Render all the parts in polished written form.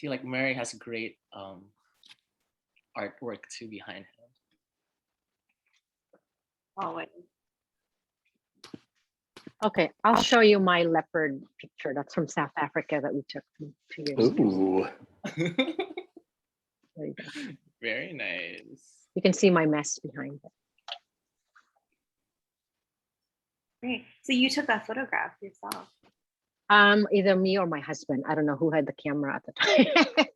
feel like Mary has great artwork too behind him. Oh, wait. Okay, I'll show you my leopard picture. That's from South Africa that we took 2 years ago. Ooh. There you go. Very nice. You can see my mess behind it. Great. So you took that photograph yourself? Either me or my husband. I don't know who had the camera at the time.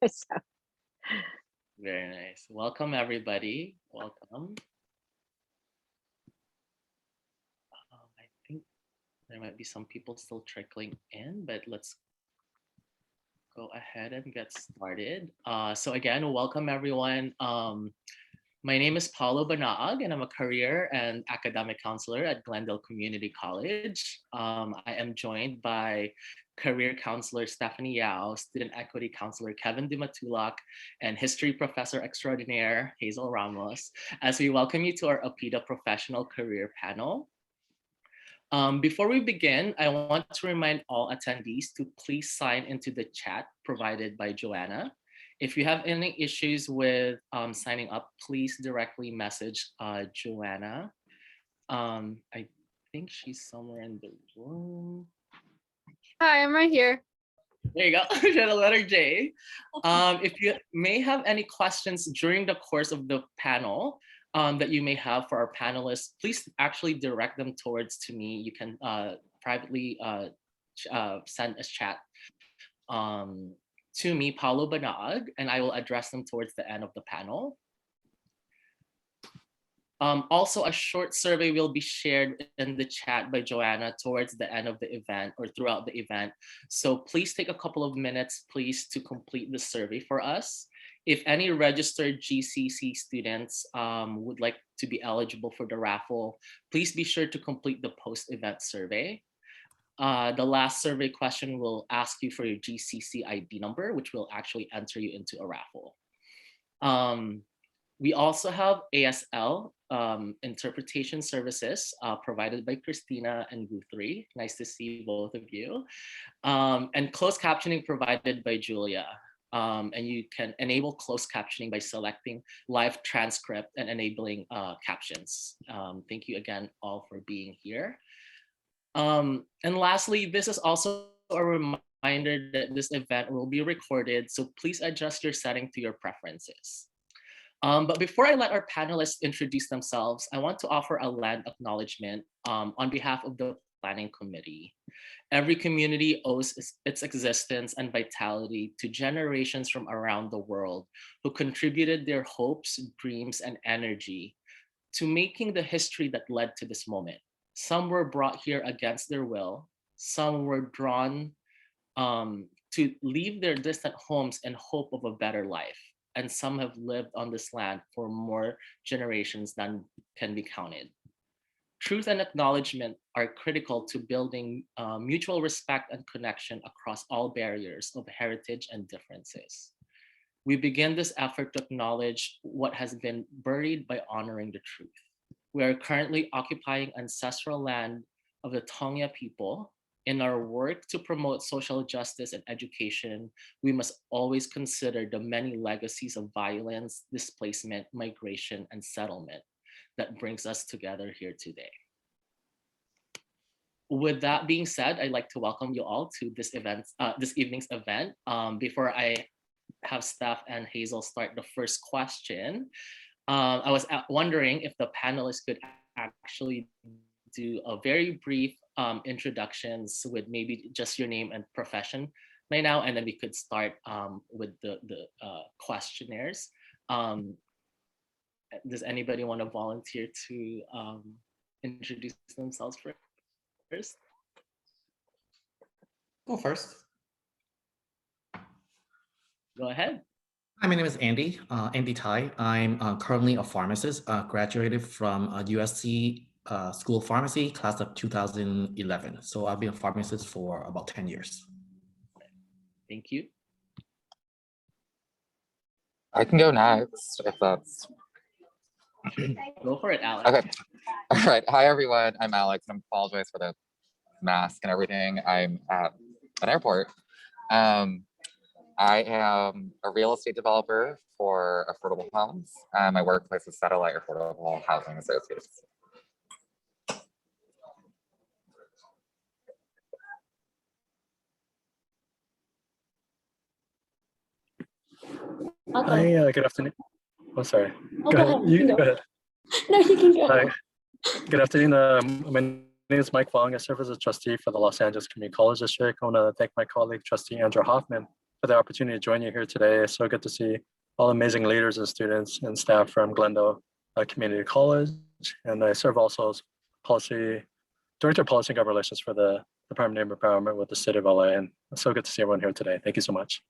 So. Very nice. Welcome, everybody. Welcome. I think there might be some people still trickling in, but let's go ahead and get started. So again, welcome, everyone. My name is Paulo Banaag, and I'm a career and academic counselor at Glendale Community College. I am joined by career counselor Stephanie Yao, student equity counselor Kevin Dimatulak, and history professor extraordinaire Hazel Ramos, as we welcome you to our APIDA professional career panel. Before we begin, I want to remind all attendees to please sign into the chat provided by Joanna. If you have any issues with signing up, please directly message Joanna. I think she's somewhere in the room. Hi, I'm right here. There you go. She had a letter J. If you may have any questions during the course of the panel that you may have for our panelists, please actually direct them towards to me. You can privately send a chat to me, Paulo Banaag, and I will address them towards the end of the panel. Also, a short survey will be shared in the chat by Joanna towards the end of the event or throughout the event. So please take a couple of minutes, please, to complete the survey for us. If any registered GCC students would like to be eligible for the raffle, please be sure to complete the post-event survey. The last survey question will ask you for your GCC ID number, which will actually enter you into a raffle. We also have ASL Interpretation Services provided by Christina and Guthrie. Nice to see both of you. And closed captioning provided by Julia. And you can enable closed captioning by selecting live transcript and enabling captions. Thank you again all for being here. And lastly, this is also a reminder that this event will be recorded, so please adjust your setting to your preferences. But before I let our panelists introduce themselves, I want to offer a land acknowledgement on behalf of the Planning Committee. Every community owes its existence and vitality to generations from around the world who contributed their hopes, dreams, and energy to making the history that led to this moment. Some were brought here against their will. Some were drawn to leave their distant homes in hope of a better life. And some have lived on this land for more generations than can be counted. Truth and acknowledgement are critical to building mutual respect and connection across all barriers of heritage and differences. We begin this effort to acknowledge what has been buried by honoring the truth. We are currently occupying ancestral land of the Tongya people. In our work to promote social justice and education, we must always consider the many legacies of violence, displacement, migration, and settlement that brings us together here today. With that being said, I'd like to welcome you all to this evening's event. Before I have Steph and Hazel start the first question, I was wondering if the panelists could actually do a very brief introductions with maybe just your name and profession right now, and then we could start with the questionnaires. Does anybody want to volunteer to introduce themselves first? Go first. Go ahead. Hi, my name is Andy, Andy Tai. I'm currently a pharmacist, graduated from USC School of Pharmacy, class of 2011. So I've been a pharmacist for about 10 years. Thank you. I can go next if that's. Go for it, Alex. Okay. All right. Hi, everyone. I'm Alex. I apologize for the mask and everything. I'm at an airport. I am a real estate developer for affordable homes. My workplace is Satellite Affordable Housing Associates. Hi, good afternoon. Oh, sorry. Oh, Go ahead. You go. go ahead. No, you can go. Hi. Good afternoon. My name is Mike Wong. I serve as a trustee for the Los Angeles Community College District. I want to thank my colleague, Trustee Andrew Hoffman, for the opportunity to join you here today. It's so good to see all amazing leaders and students and staff from Glendale Community College. And I serve also as Director of Policy and Government Relations for the Department of Neighborhood Empowerment with the City of LA. And it's so good to see everyone here today. Thank you so much.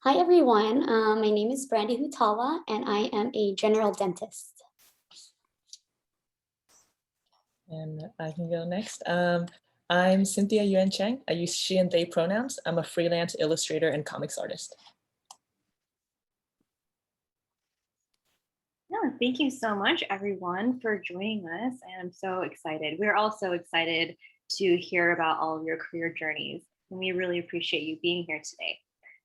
Hi, everyone. My name is Brandy Hutala, and I am a general dentist. And I can go next. I'm Cynthia Yuan Cheng. I use she and they pronouns. I'm a freelance illustrator and comics artist. No, thank you so much, everyone, for joining us. And I'm so excited. We're all so excited to hear about all of your career journeys. And we really appreciate you being here today.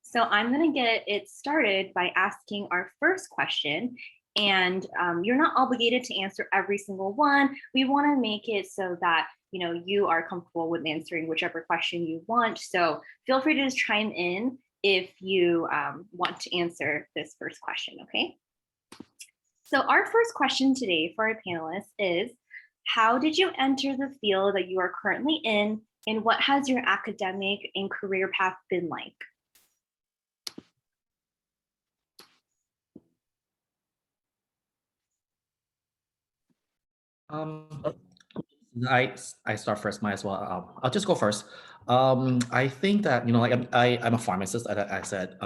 So I'm going to get it started by asking our first question. And you're not obligated to answer every single one. We want to make it so that you are comfortable with answering whichever question you want. So feel free to just chime in if you want to answer this first question, okay? So our first question today for our panelists is, how did you enter the field that you are currently in, and what has your academic and career path been like? I start first, might as well. I'll just go first. I think that like I'm a pharmacist, as I said.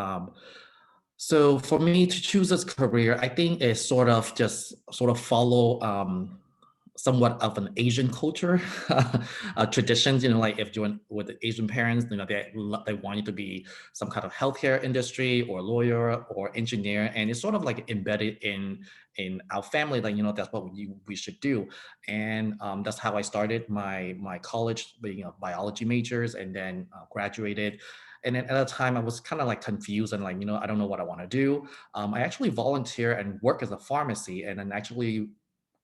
So for me to choose this career, I think it's sort of follow somewhat of an Asian culture traditions. Like if you're with Asian parents, they want you to be some kind of healthcare industry or lawyer or engineer, and it's sort of like embedded in our family. That's what we should do, and that's how I started my college, being a biology majors, and then graduated. And then at the time, I was kind of like confused and like, I don't know what I want to do. I actually volunteer and work as a pharmacy, and then actually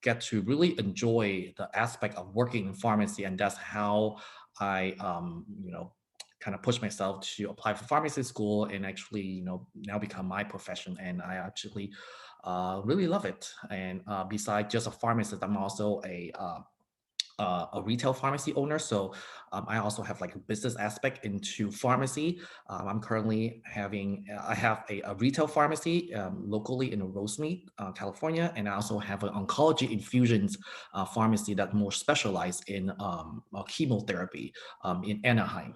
get to really enjoy the aspect of working in pharmacy. And that's how I, kind of push myself to apply for pharmacy school and actually, now become my profession. And I actually really love it. And besides just a pharmacist, I'm also a retail pharmacy owner. So I also have like a business aspect into pharmacy. I'm currently I have a retail pharmacy locally in Rosemead, California. And I also have an oncology infusions pharmacy that's more specialized in chemotherapy in Anaheim.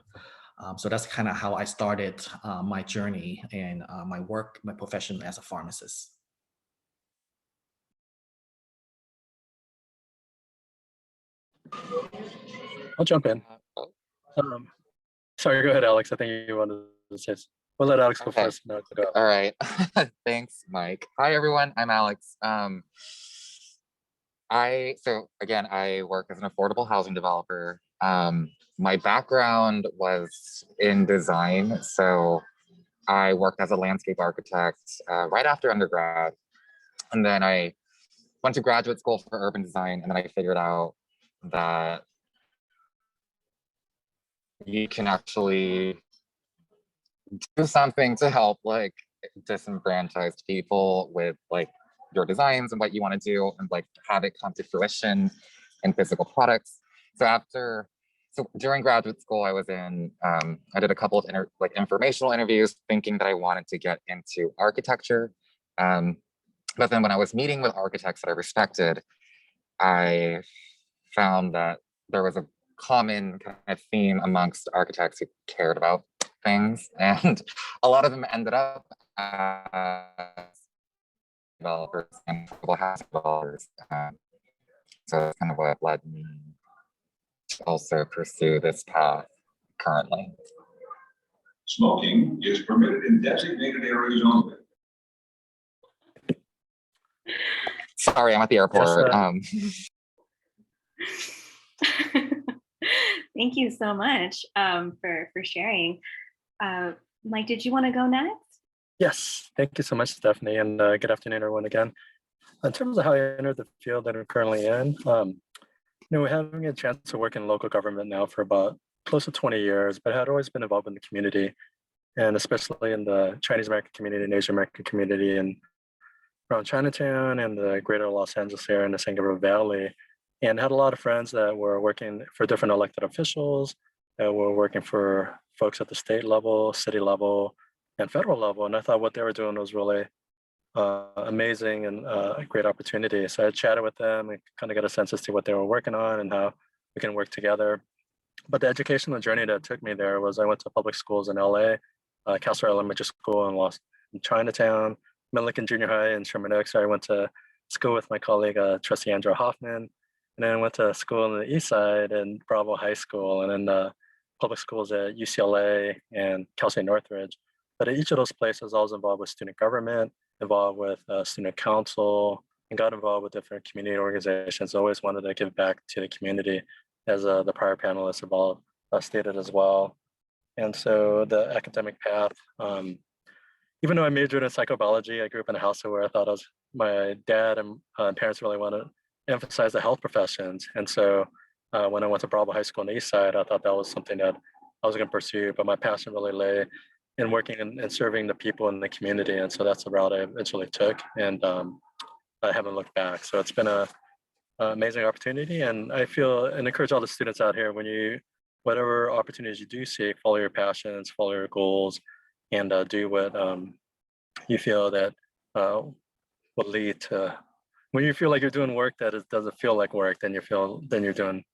So that's kind of how I started my journey and my profession as a pharmacist. I'll jump in. Sorry, go ahead, Alex. I think you wanted to say. We'll let Alex go first. No, go. All right. Thanks, Mike. Hi, everyone. I'm Alex. So again, I work as an affordable housing developer. My background was in design. So I worked as a landscape architect right after undergrad. And then I went to graduate school for urban design. And then I figured out that you can actually do something to help like disenfranchised people with like your designs and what you want to do, and like have it come to fruition in physical products. So during graduate school, I was in, I did a couple of informational interviews thinking that I wanted to get into architecture. But then when I was meeting with architects that I respected, I found that there was a common kind of theme amongst architects who cared about things, and a lot of them ended up as developers and affordable housing developers. So that's kind of what led me to also pursue this path currently. Smoking is permitted in designated areas only. Sorry, I'm at the airport. Thank you so much for sharing. Mike, did you want to go next? Yes, thank you so much, Stephanie, and good afternoon, everyone again. In terms of how I entered the field that I'm currently in, we're having a chance to work in local government now for about close to 20 years, but had always been involved in the community, and especially in the Chinese American community and Asian American community and around Chinatown and the greater Los Angeles area and the San Gabriel Valley, and had a lot of friends that were working for different elected officials, that were working for folks at the state level, city level, and federal level. And I thought what they were doing was really amazing and a great opportunity. So I chatted with them and kind of got a sense as to what they were working on and how we can work together. But the educational journey that took me there was I went to public schools in LA, Castro Elementary School in Chinatown, Milliken Junior High in Sherman Oaks. I went to school with my colleague, Trustee Andrew Hoffman, and then I went to school on the east side in Bravo High School, and then public schools at UCLA and Cal State Northridge. But at each of those places, I was involved with student government, involved with student council, and got involved with different community organizations. I always wanted to give back to the community, as the prior panelists have all stated as well. And so the academic path, even though I majored in psychobiology, I grew up in a household where I thought my dad and parents really wanted to emphasize the health professions. And so when I went to Bravo High School on the east side, I thought that was something that I was going to pursue, but my passion really lay in working and serving the people in the community. And so that's the route I eventually took, and I haven't looked back. So it's been an amazing opportunity, and I feel and encourage all the students out here, whatever opportunities you do seek, follow your passions, follow your goals, and do what you feel that will lead to. When you feel like you're doing work that doesn't feel like work, then you're doing.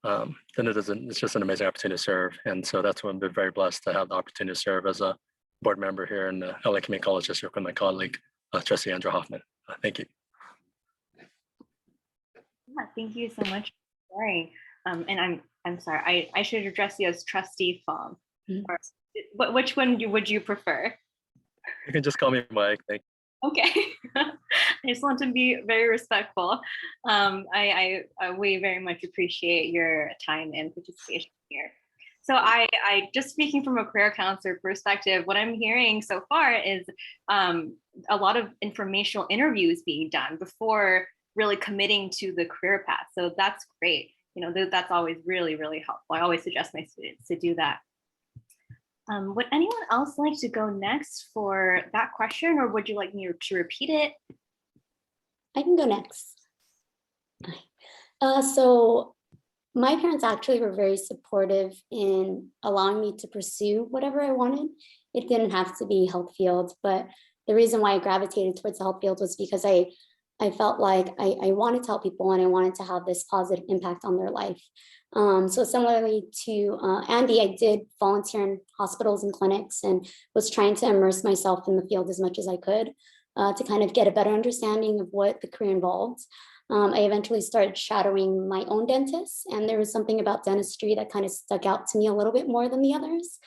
Then it's just an amazing opportunity to serve. And so that's what I've been very blessed to have the opportunity to serve as a board member here in the LA Community College District with my colleague, Trustee Andrew Hoffman. Thank you. Yeah, thank you so much for sharing. And I'm sorry, I should address you as Trustee Fong. Or, which one would you prefer? You can just call me Mike. Thank you. Okay, I just want to be very respectful. We very much appreciate your time and participation here. So I just speaking from a career counselor perspective, what I'm hearing so far is a lot of informational interviews being done before really committing to the career path. So that's great. That's always really, really helpful. I always suggest my students to do that. Would anyone else like to go next for that question, or would you like me to repeat it? I can go next. So my parents actually were very supportive in allowing me to pursue whatever I wanted. It didn't have to be health field, but the reason why I gravitated towards the health field was because I felt like I wanted to help people and I wanted to have this positive impact on their life. So similarly to Andy, I did volunteer in hospitals and clinics and was trying to immerse myself in the field as much as I could to kind of get a better understanding of what the career involved. I eventually started shadowing my own dentist, and there was something about dentistry that kind of stuck out to me a little bit more than the others.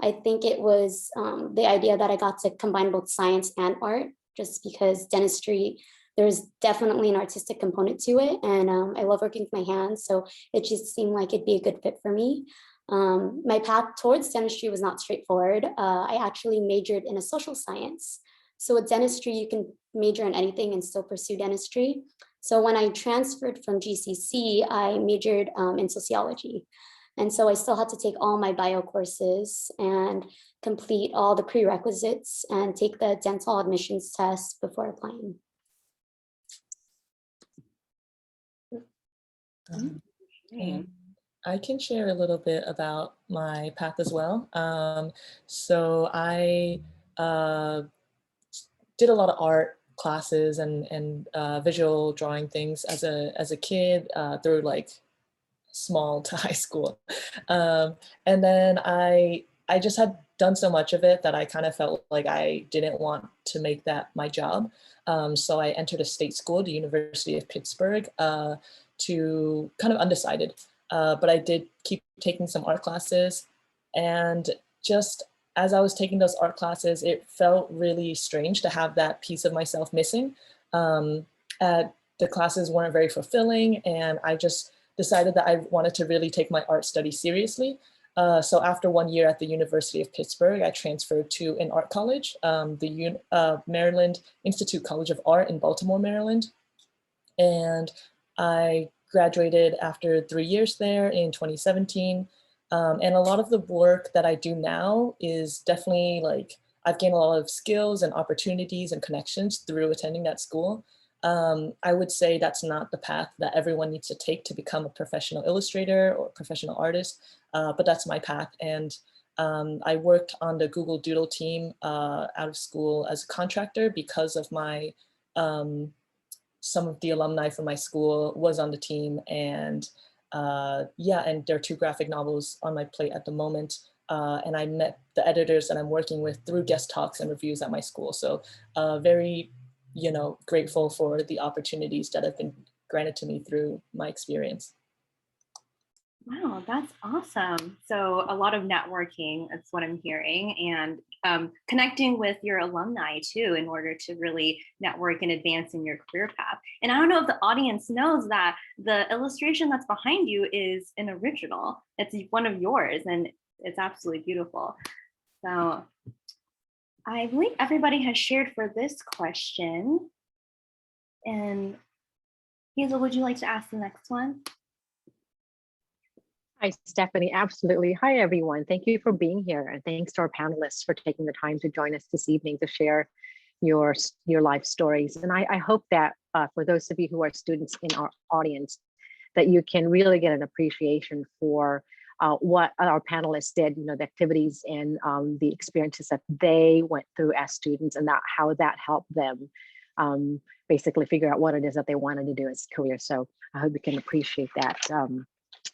I think it was the idea that I got to combine both science and art, just because dentistry, there's definitely an artistic component to it, and I love working with my hands, so it just seemed like it'd be a good fit for me. My path towards dentistry was not straightforward. I actually majored in a social science. So with dentistry, you can major in anything and still pursue dentistry. So when I transferred from GCC, I majored in sociology. And so I still had to take all my bio courses and complete all the prerequisites and take the dental admissions test before applying. I can share a little bit about my path as well. So I did a lot of art classes and visual drawing things as a kid through like small to high school. And then I just had done so much of it that I kind of felt like I didn't want to make that my job. So I entered a state school, the University of Pittsburgh, to kind of undecided. But I did keep taking some art classes, and just as I was taking those art classes, it felt really strange to have that piece of myself missing. The classes weren't very fulfilling, and I just decided that I wanted to really take my art study seriously. So after 1 year at the University of Pittsburgh, I transferred to an art college, the Maryland Institute College of Art in Baltimore, Maryland. And I graduated after 3 years there in 2017. And a lot of the work that I do now is definitely like, I've gained a lot of skills and opportunities and connections through attending that school. I would say that's not the path that everyone needs to take to become a professional illustrator or professional artist, but that's my path. And I worked on the Google Doodle team out of school as a contractor because of my, some of the alumni from my school was on the team. And yeah, and there are 2 graphic novels on my plate at the moment. And I met the editors that I'm working with through guest talks and reviews at my school. So very, you know, grateful for the opportunities that have been granted to me through my experience. Wow, that's awesome. So a lot of networking, that's what I'm hearing, and connecting with your alumni too, in order to really network and advance in your career path. And I don't know if the audience knows that the illustration that's behind you is an original. It's one of yours, and it's absolutely beautiful. So I believe everybody has shared for this question. And Hazel, would you like to ask the next one? Hi, Stephanie. Absolutely. Hi, everyone. Thank you for being here. And thanks to our panelists for taking the time to join us this evening to share your life stories. And I hope that for those of you who are students in our audience, that you can really get an appreciation for what our panelists did, you know, the activities and the experiences that they went through as students, and that how that helped them basically figure out what it is that they wanted to do as a career. So I hope you can appreciate that.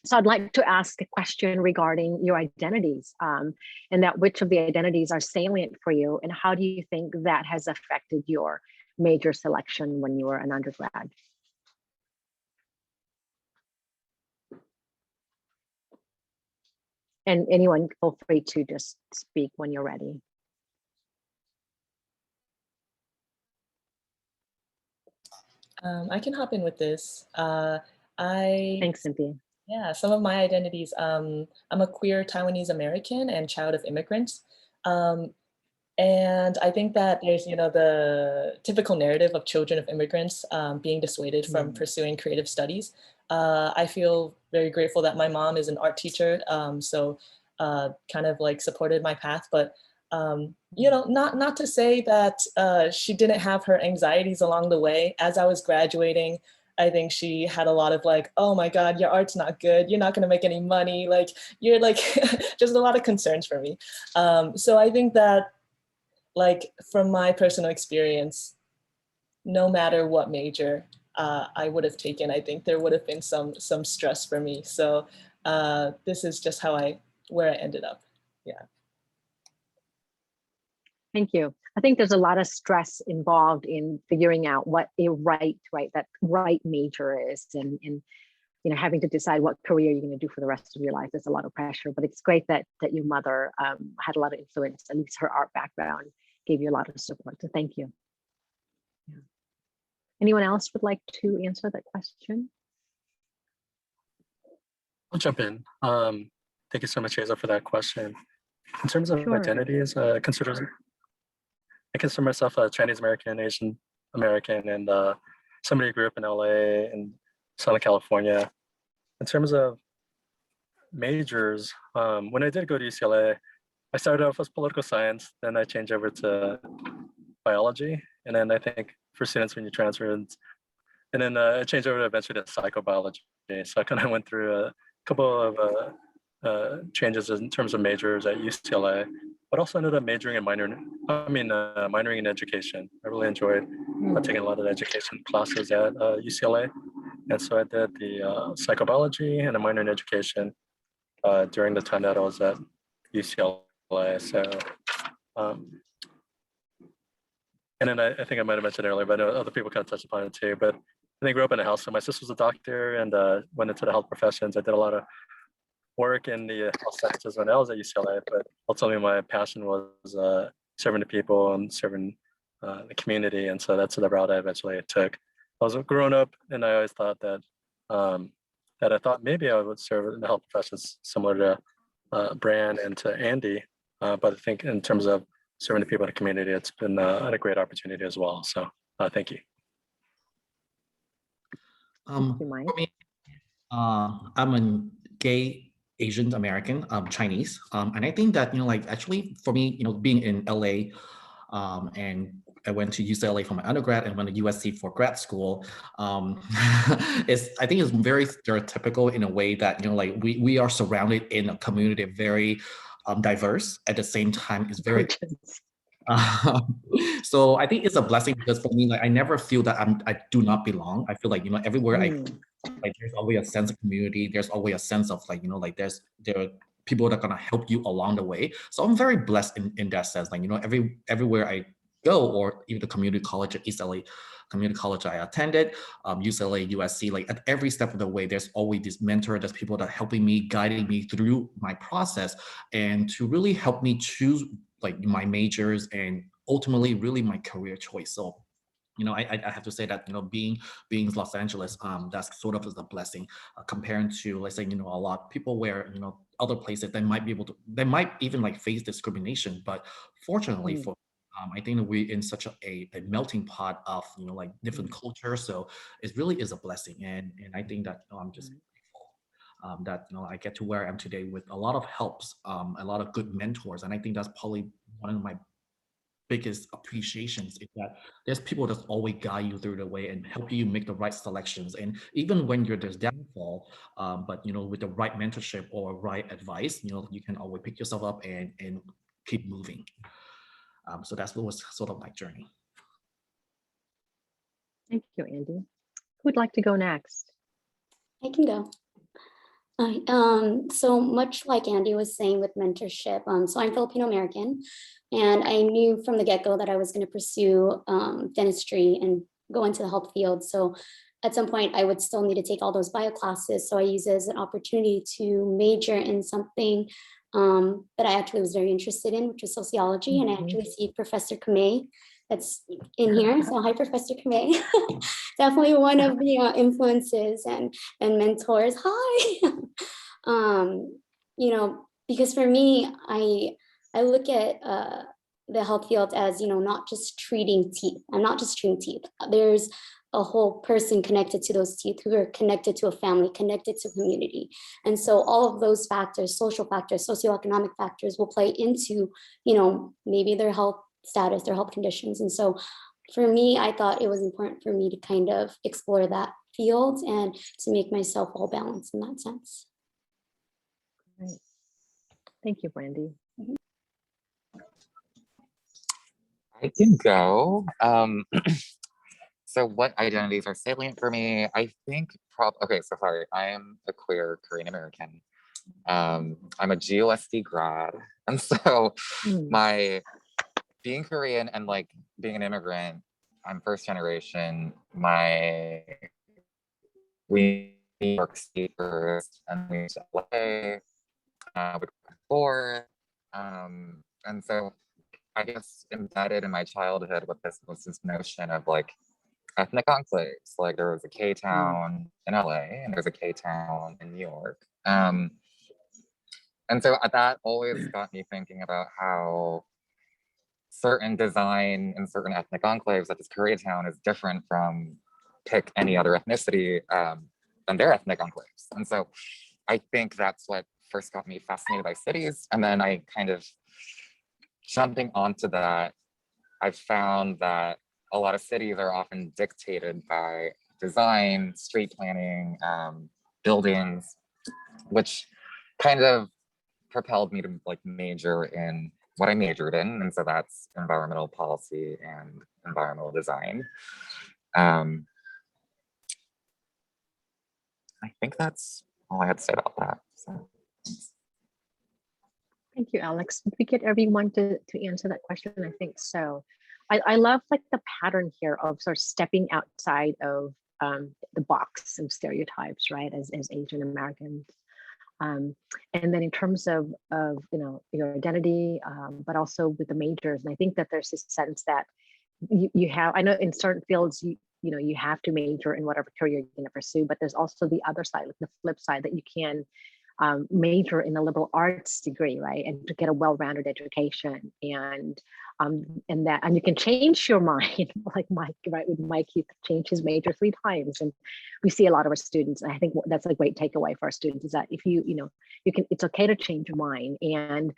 So I'd like to ask a question regarding your identities, and that which of the identities are salient for you, and how do you think that has affected your major selection when you were an undergrad? And anyone, feel free to just speak when you're ready. I can hop in with this. Thanks, Cynthia. Yeah, some of my identities. I'm a queer Taiwanese American and child of immigrants. And I think that there's, you know, the typical narrative of children of immigrants being dissuaded from pursuing creative studies. I feel very grateful that my mom is an art teacher, so kind of like supported my path. But you know, not to say that she didn't have her anxieties along the way. As I was graduating, I think she had a lot of like, oh my God, your art's not good. You're not gonna make any money. Like, you're like, just a lot of concerns for me. So I think that, like, from my personal experience, no matter what major I would have taken, I think there would have been some stress for me. So this is just where I ended up. Yeah. Thank you. I think there's a lot of stress involved in figuring out what a that right major is, and you know, having to decide what career you're going to do for the rest of your life. There's a lot of pressure, but it's great that your mother had a lot of influence. At least her art background gave you a lot of support. So thank you. Yeah. Anyone else would like to answer that question? I'll jump in. Thank you so much, Hazel, for that question. In terms of identities, I consider myself a Chinese American, Asian American, and somebody who grew up in LA and Southern California. In terms of majors, when I did go to UCLA, I started off with political science, then I changed over to biology, and then I think for students when you transfer, and then I changed over eventually to psychobiology. So I kind of went through a couple of changes in terms of majors at UCLA, but also ended up minoring in education. I really enjoyed taking a lot of education classes at UCLA. And so I did the psychobiology and a minor in education during the time that I was at UCLA. So, and then I think I might have mentioned earlier, but I know other people kind of touched upon it too, but I grew up in a house. So my sister was a doctor and went into the health professions. I did a lot of work in the health sciences when I was at UCLA, but ultimately my passion was serving the people and serving the community. And so that's the route I eventually took. I was growing up and I always thought that that I thought maybe I would serve in the health professions, similar to Bran and to Andy. But I think in terms of serving the people in the community, it's been a great opportunity as well. So thank you. Thank you, Mike. For me, I'm a gay Asian American, Chinese, and I think that actually for me, being in LA, and I went to UCLA for my undergrad and went to USC for grad school. I think it's very stereotypical in a way that we are surrounded in a community very diverse. At the same time, it's very. So I think it's a blessing because for me, I never feel that I do not belong. I feel like everywhere there's always a sense of community. There's always a sense of there are people that are gonna help you along the way. So I'm very blessed in that sense. Everywhere I go, or even the community college at East LA Community College I attended, UCLA, USC, at every step of the way, there's always this mentor, there's people that are helping me, guiding me through my process, and to really help me choose my majors and ultimately really my career choice. So I have to say that being in Los Angeles, that's sort of is a blessing comparing to, let's say, a lot of people where other places they might even face discrimination, but fortunately for I think that we're in such a melting pot of different cultures, so it really is a blessing, and I think that I'm just grateful that I get to where I am today with a lot of helps, a lot of good mentors, and I think that's probably one of my biggest appreciations is that there's people that always guide you through the way and help you make the right selections, and even when there's downfall, but with the right mentorship or right advice, you can always pick yourself up and keep moving. So that's what was sort of my journey. Thank you, Andy. Who would like to go next? I can go. So much like Andy was saying with mentorship, so I'm Filipino American, and I knew from the get-go that I was going to pursue dentistry and go into the health field. So at some point I would still need to take all those bio classes. So I use it as an opportunity to major in something that I actually was very interested in, which was sociology. And I actually see Professor Kamei that's in here. So hi, Professor Kamei. Definitely one of the influences and mentors. Hi. Because for me, I look at the health field as, not just treating teeth. I'm not just treating teeth. There's a whole person connected to those teeth who are connected to a family, connected to community. And so all of those factors, social factors, socioeconomic factors will play into, maybe their health status, their health conditions. And so for me, I thought it was important for me to kind of explore that field and to make myself well balanced in that sense. Great. Thank you, Brandy. I can go. So what identities are salient for me? I think okay, so sorry, I am a queer Korean American. I'm a GOSD grad. And so my being Korean and being an immigrant, I'm first generation. We New York State first, and we went to LA, we went forth. And so I guess embedded in my childhood with this was this notion of ethnic enclaves. There was a K-town in LA and there's a K-town in New York. And so that always got me thinking about how certain design in certain ethnic enclaves, such as Koreatown, is different from pick any other ethnicity than their ethnic enclaves. And so I think that's what first got me fascinated by cities. And then I kind of jumping onto that, I've found that a lot of cities are often dictated by design, street planning, buildings, which kind of propelled me to major in what I majored in. And so that's environmental policy and environmental design. I think that's all I had to say about that. So. Thank you, Alex. Did we get everyone to answer that question? I think so. I love the pattern here of sort of stepping outside of the box of stereotypes, right, as Asian Americans. And then in terms of your identity, but also with the majors. And I think that there's this sense that you have, I know in certain fields, you know, you have to major in whatever career you're going to pursue, but there's also the other side, like the flip side, that you can major in a liberal arts degree, right? And to get a well-rounded education, and you can change your mind, like Mike, right? With Mike, he changed his major 3 times, and we see a lot of our students. And I think that's a great takeaway for our students, is that if it's okay to change your mind, and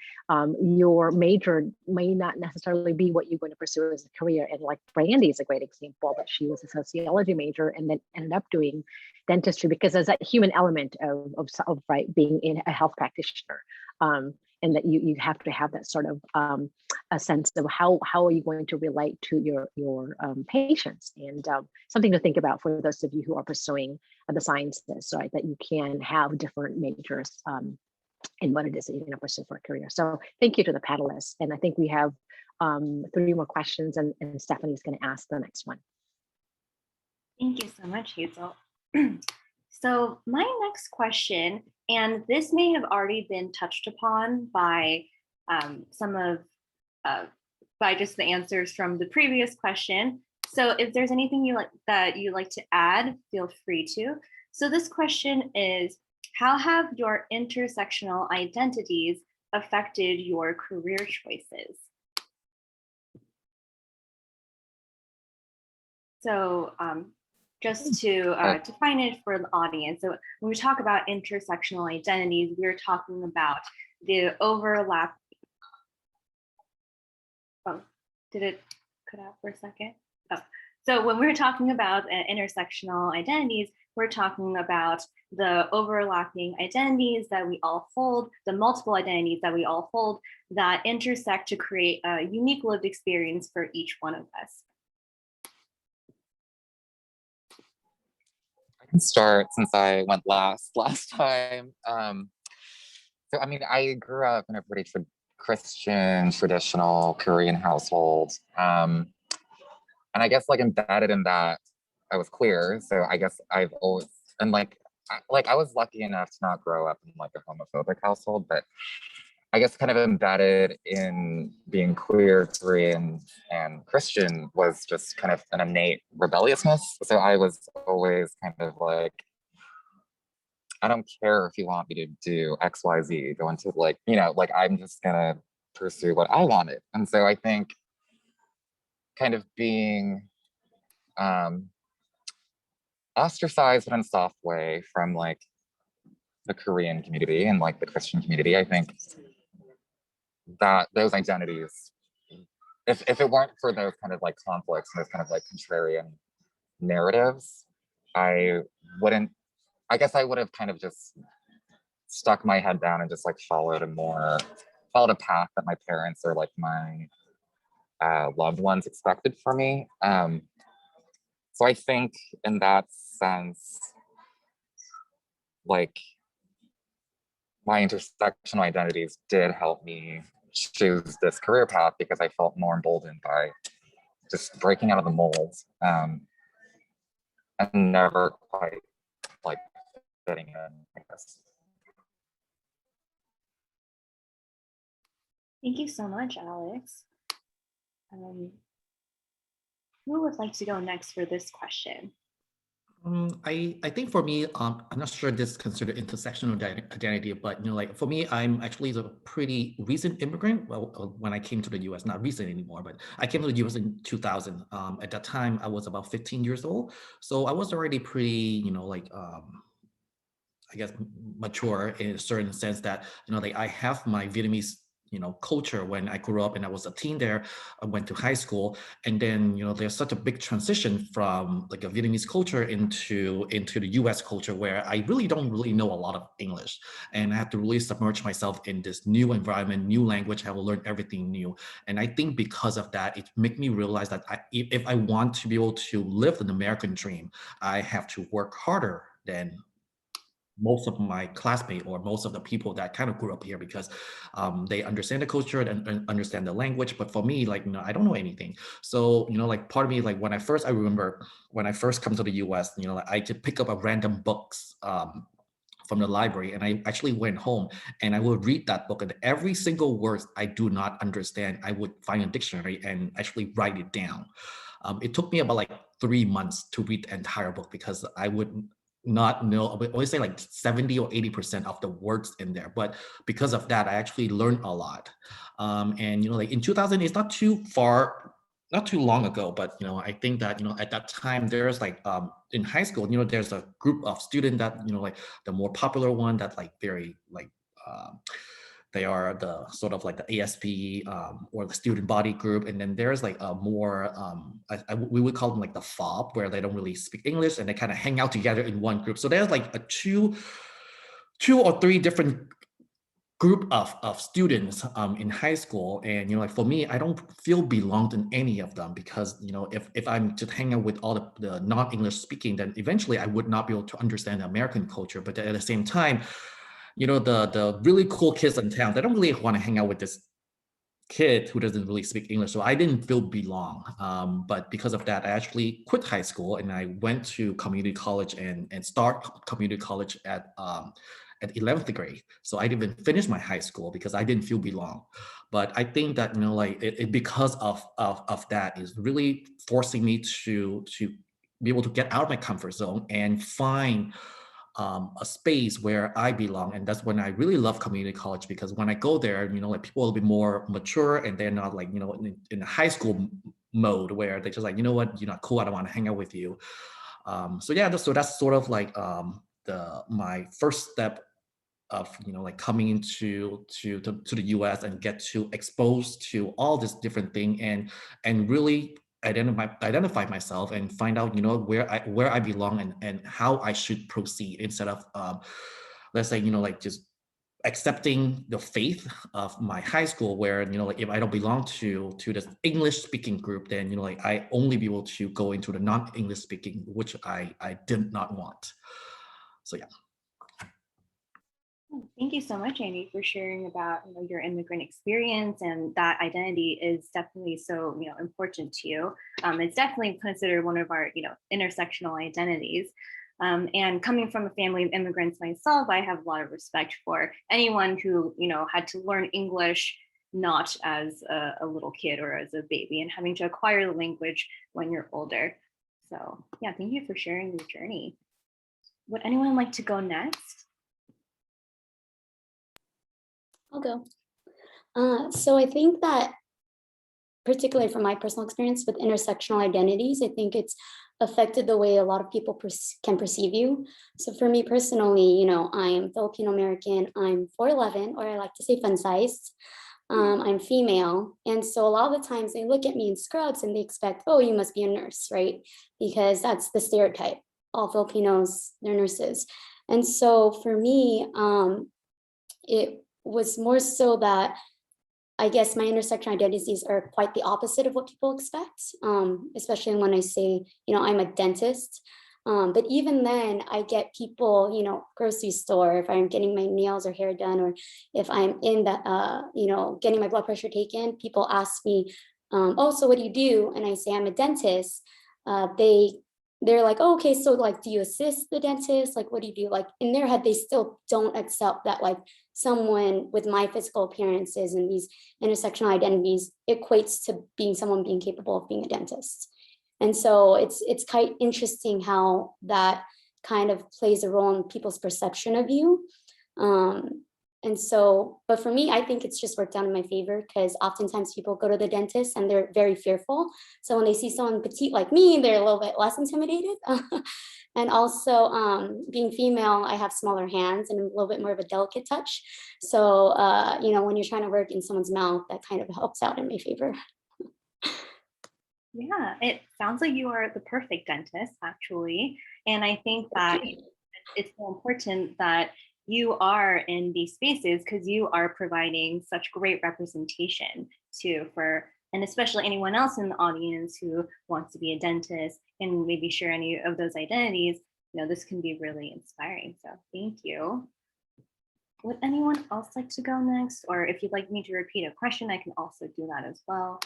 your major may not necessarily be what you're going to pursue as a career. And like Brandy is a great example, that she was a sociology major and then ended up doing dentistry, because there's that human element of right, being in a health practitioner, and that you have to have that sort of a sense of how are you going to relate to your patients, and something to think about for those of you who are pursuing the sciences, right? That you can have different majors in what it is that you're going to pursue for a career. So thank you to the panelists, and I think we have 3 more questions, and Stephanie's going to ask the next one. Thank you so much, Hazel. So my next question, and this may have already been touched upon by by just the answers from the previous question. So if there's anything you'd like to add, feel free to. So this question is, how have your intersectional identities affected your career choices? So just to define it for the audience, so when we talk about intersectional identities, we're talking about the overlap. Oh, did it cut out for a second? Oh, so when we're talking about intersectional identities, we're talking about the overlapping identities that we all hold, the multiple identities that we all hold, that intersect to create a unique lived experience for each one of us. Start, since I went last time. So I mean, I grew up in a pretty Christian, traditional Korean household, and I guess like embedded in that, I was queer. So I guess I've always, and like I was lucky enough to not grow up in like a homophobic household, but I guess kind of embedded in being queer, Korean, and Christian was just kind of an innate rebelliousness. So I was always kind of like, I don't care if you want me to do X, Y, Z, go into like, you know, like I'm just gonna pursue what I wanted. And so I think kind of being ostracized in a soft way from like the Korean community and like the Christian community, I think that those identities, if it weren't for those kind of like conflicts and those kind of like contrarian narratives, I guess I would have kind of just stuck my head down and just like followed a path that my parents or like my loved ones expected for me. So I think in that sense, like my intersectional identities did help me choose this career path, because I felt more emboldened by just breaking out of the mold, and never quite like fitting in, I guess. Thank you so much, Alex. Who would like to go next for this question? I think for me, I'm not sure this is considered intersectional identity, but you know, like for me, I'm actually a pretty recent immigrant. Well, when I came to the U.S., not recent anymore, but I came to the U.S. in 2000. At that time, I was about 15 years old, so I was already pretty, you know, like I guess mature in a certain sense that, you know, like I have my Vietnamese, you know, culture when I grew up and I was a teen there. I went to high school, and then, you know, there's such a big transition from like a Vietnamese culture into the US culture, where I really don't know a lot of English, and I have to really submerge myself in this new environment, new language. I will learn everything new. And I think because of that, it made me realize that if I want to be able to live an American dream, I have to work harder than most of my classmates or most of the people that kind of grew up here, because they understand the culture and understand the language. But for me, like, you know, I don't know anything. So, you know, like part of me, like I remember when I first come to the US, you know, like I could pick up a random books from the library, and I actually went home and I would read that book, and every single word I do not understand, I would find a dictionary and actually write it down. It took me about like 3 months to read the entire book because I would not know, I would always say like 70 or 80% of the words in there. But because of that, I actually learned a lot. And, like in 2000, it's not too long ago, but, I think that, at that time there's like, in high school, there's a group of students that, like the more popular one that like very like, they are the sort of like the ASP or the student body group. And then there's like a more, we would call them like the FOB, where they don't really speak English and they kind of hang out together in one group. So there's like a two or three different group of students in high school. And, like for me, I don't feel belonged in any of them because, if I'm to hang out with all the non-English speaking, then eventually I would not be able to understand the American culture. But at the same time, the really cool kids in town, they don't really want to hang out with this kid who doesn't really speak English. So I didn't feel belong. But because of that, I actually quit high school and I went to community college and start community college at 11th grade. So I didn't even finish my high school because I didn't feel belong. But I think that, like it because of that is really forcing me to be able to get out of my comfort zone and find a space where I belong. And that's when I really love community college, because when I go there, like people will be more mature and they're not like, in a high school mode where they're just like, you know what, you're not cool, I don't want to hang out with you. So that's sort of like my first step of, like coming into the US and get to exposed to all this different thing and really identify myself and find out, where I belong and how I should proceed, instead of let's say, like just accepting the faith of my high school where, like if I don't belong to this English speaking group, then, like I only be able to go into the non-English speaking, which I did not want. So yeah. Thank you so much, Andy, for sharing about your immigrant experience, and that identity is definitely so important to you. It's definitely considered one of our intersectional identities. And coming from a family of immigrants myself, I have a lot of respect for anyone who had to learn English not as a little kid or as a baby, and having to acquire the language when you're older. So yeah, thank you for sharing your journey. Would anyone like to go next? I'll go. So I think that, particularly from my personal experience with intersectional identities, I think it's affected the way a lot of people can perceive you. So for me personally, I'm Filipino American, I'm 4'11", or I like to say fun-sized. I'm female. And so a lot of the times they look at me in scrubs and they expect, oh, you must be a nurse, right? Because that's the stereotype. All Filipinos, they're nurses. And so for me, it was more so that I guess my intersectional identities are quite the opposite of what people expect, especially when I say, I'm a dentist. But even then, I get people, grocery store, if I'm getting my nails or hair done, or if I'm in the, getting my blood pressure taken, people ask me, oh, so what do you do? And I say, I'm a dentist. They're like, oh, okay, so like, do you assist the dentist? Like, what do you do? Like in their head, they still don't accept that like someone with my physical appearances and these intersectional identities equates to someone being capable of being a dentist. And so it's quite interesting how that kind of plays a role in people's perception of you. And so, but for me, I think it's just worked out in my favor, because oftentimes people go to the dentist and they're very fearful. So when they see someone petite like me, they're a little bit less intimidated. And also being female, I have smaller hands and a little bit more of a delicate touch. So, when you're trying to work in someone's mouth, that kind of helps out in my favor. Yeah, it sounds like you are the perfect dentist, actually. And I think that it's so important that you are in these spaces, because you are providing such great representation and especially anyone else in the audience who wants to be a dentist and maybe share any of those identities. This can be really inspiring. So thank you. Would anyone else like to go next? Or if you'd like me to repeat a question, I can also do that as well.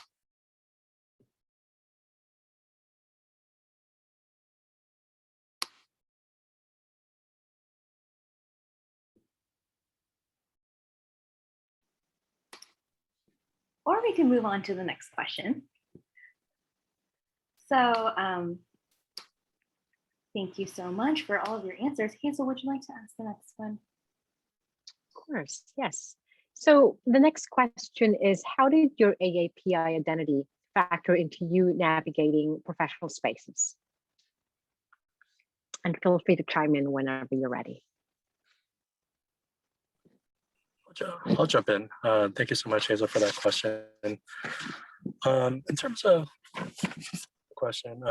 Or we can move on to the next question. So thank you so much for all of your answers. Hazel, would you like to ask the next one? Of course, yes. So the next question is, how did your AAPI identity factor into you navigating professional spaces? And feel free to chime in whenever you're ready. I'll jump in. Thank you so much, Hazel, for that question. In terms of the question,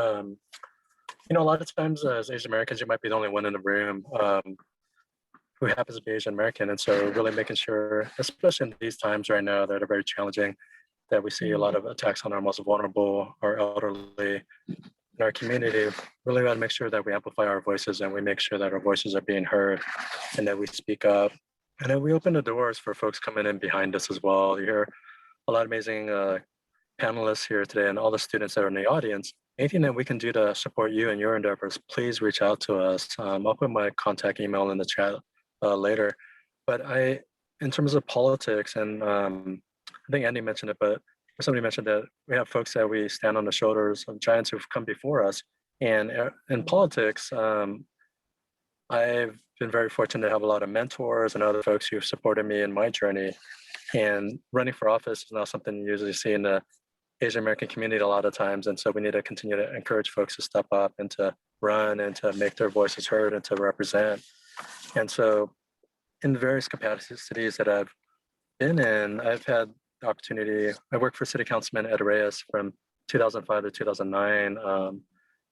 you know, a lot of times as Asian Americans, you might be the only one in the room who happens to be Asian American. And so really making sure, especially in these times right now that are very challenging, that we see a lot of attacks on our most vulnerable, our elderly, in our community, really got to make sure that we amplify our voices and we make sure that our voices are being heard and that we speak up. And then we open the doors for folks coming in behind us as well. You hear a lot of amazing panelists here today and all the students that are in the audience. Anything that we can do to support you and your endeavors, please reach out to us. I'll put my contact email in the chat later. But in terms of politics, and I think Andy mentioned it, but somebody mentioned that we have folks that we stand on the shoulders of giants who've come before us. And in politics, I've been very fortunate to have a lot of mentors and other folks who've supported me in my journey. And running for office is not something you usually see in the Asian American community a lot of times. And so we need to continue to encourage folks to step up and to run and to make their voices heard and to represent. And so in the various capacities that I've been in, I've had the opportunity, I worked for City Councilman Ed Reyes from 2005 to 2009.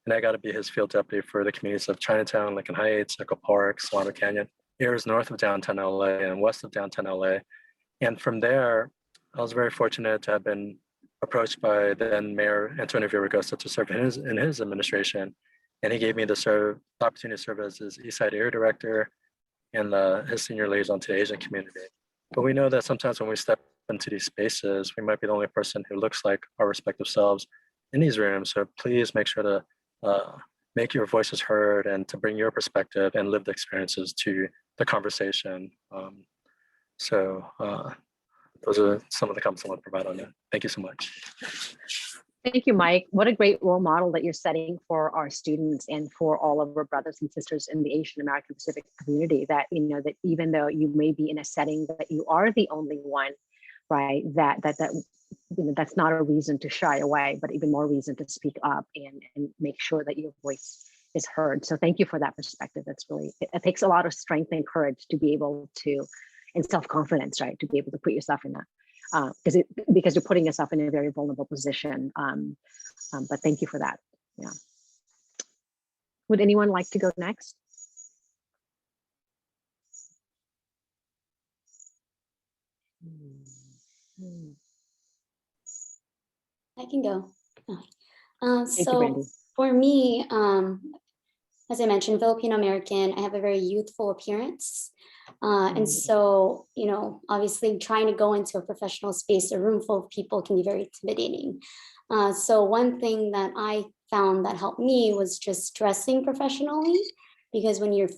And I got to be his field deputy for the communities of Chinatown, Lincoln Heights, Echo Park, Solano Canyon, areas north of downtown LA and west of downtown LA. And from there, I was very fortunate to have been approached by then Mayor Antonio Villaraigosa to serve in his administration. And he gave me the opportunity to serve as his Eastside Area Director and his senior liaison to the Asian community. But we know that sometimes when we step into these spaces, we might be the only person who looks like our respective selves in these rooms. So please make sure to make your voices heard and to bring your perspective and lived experiences to the conversation. Those are some of the comments I want to provide on that. Thank you so much. Thank you, Mike. What a great role model that you're setting for our students and for all of our brothers and sisters in the Asian American Pacific community, that, you know, that even though you may be in a setting that you are the only one, right, that you know, that's not a reason to shy away, but even more reason to speak up and make sure that your voice is heard. So thank you for that perspective. That's really, it takes a lot of strength and courage to be able to, and self-confidence, right, to be able to put yourself in that, because you're putting yourself in a very vulnerable position. But thank you for that. Yeah. Would anyone like to go next? I can go. You, for me, as I mentioned, Filipino American, I have a very youthful appearance. And so, you know, obviously trying to go into a professional space, a room full of people can be very intimidating. So one thing that I found that helped me was just dressing professionally, because when you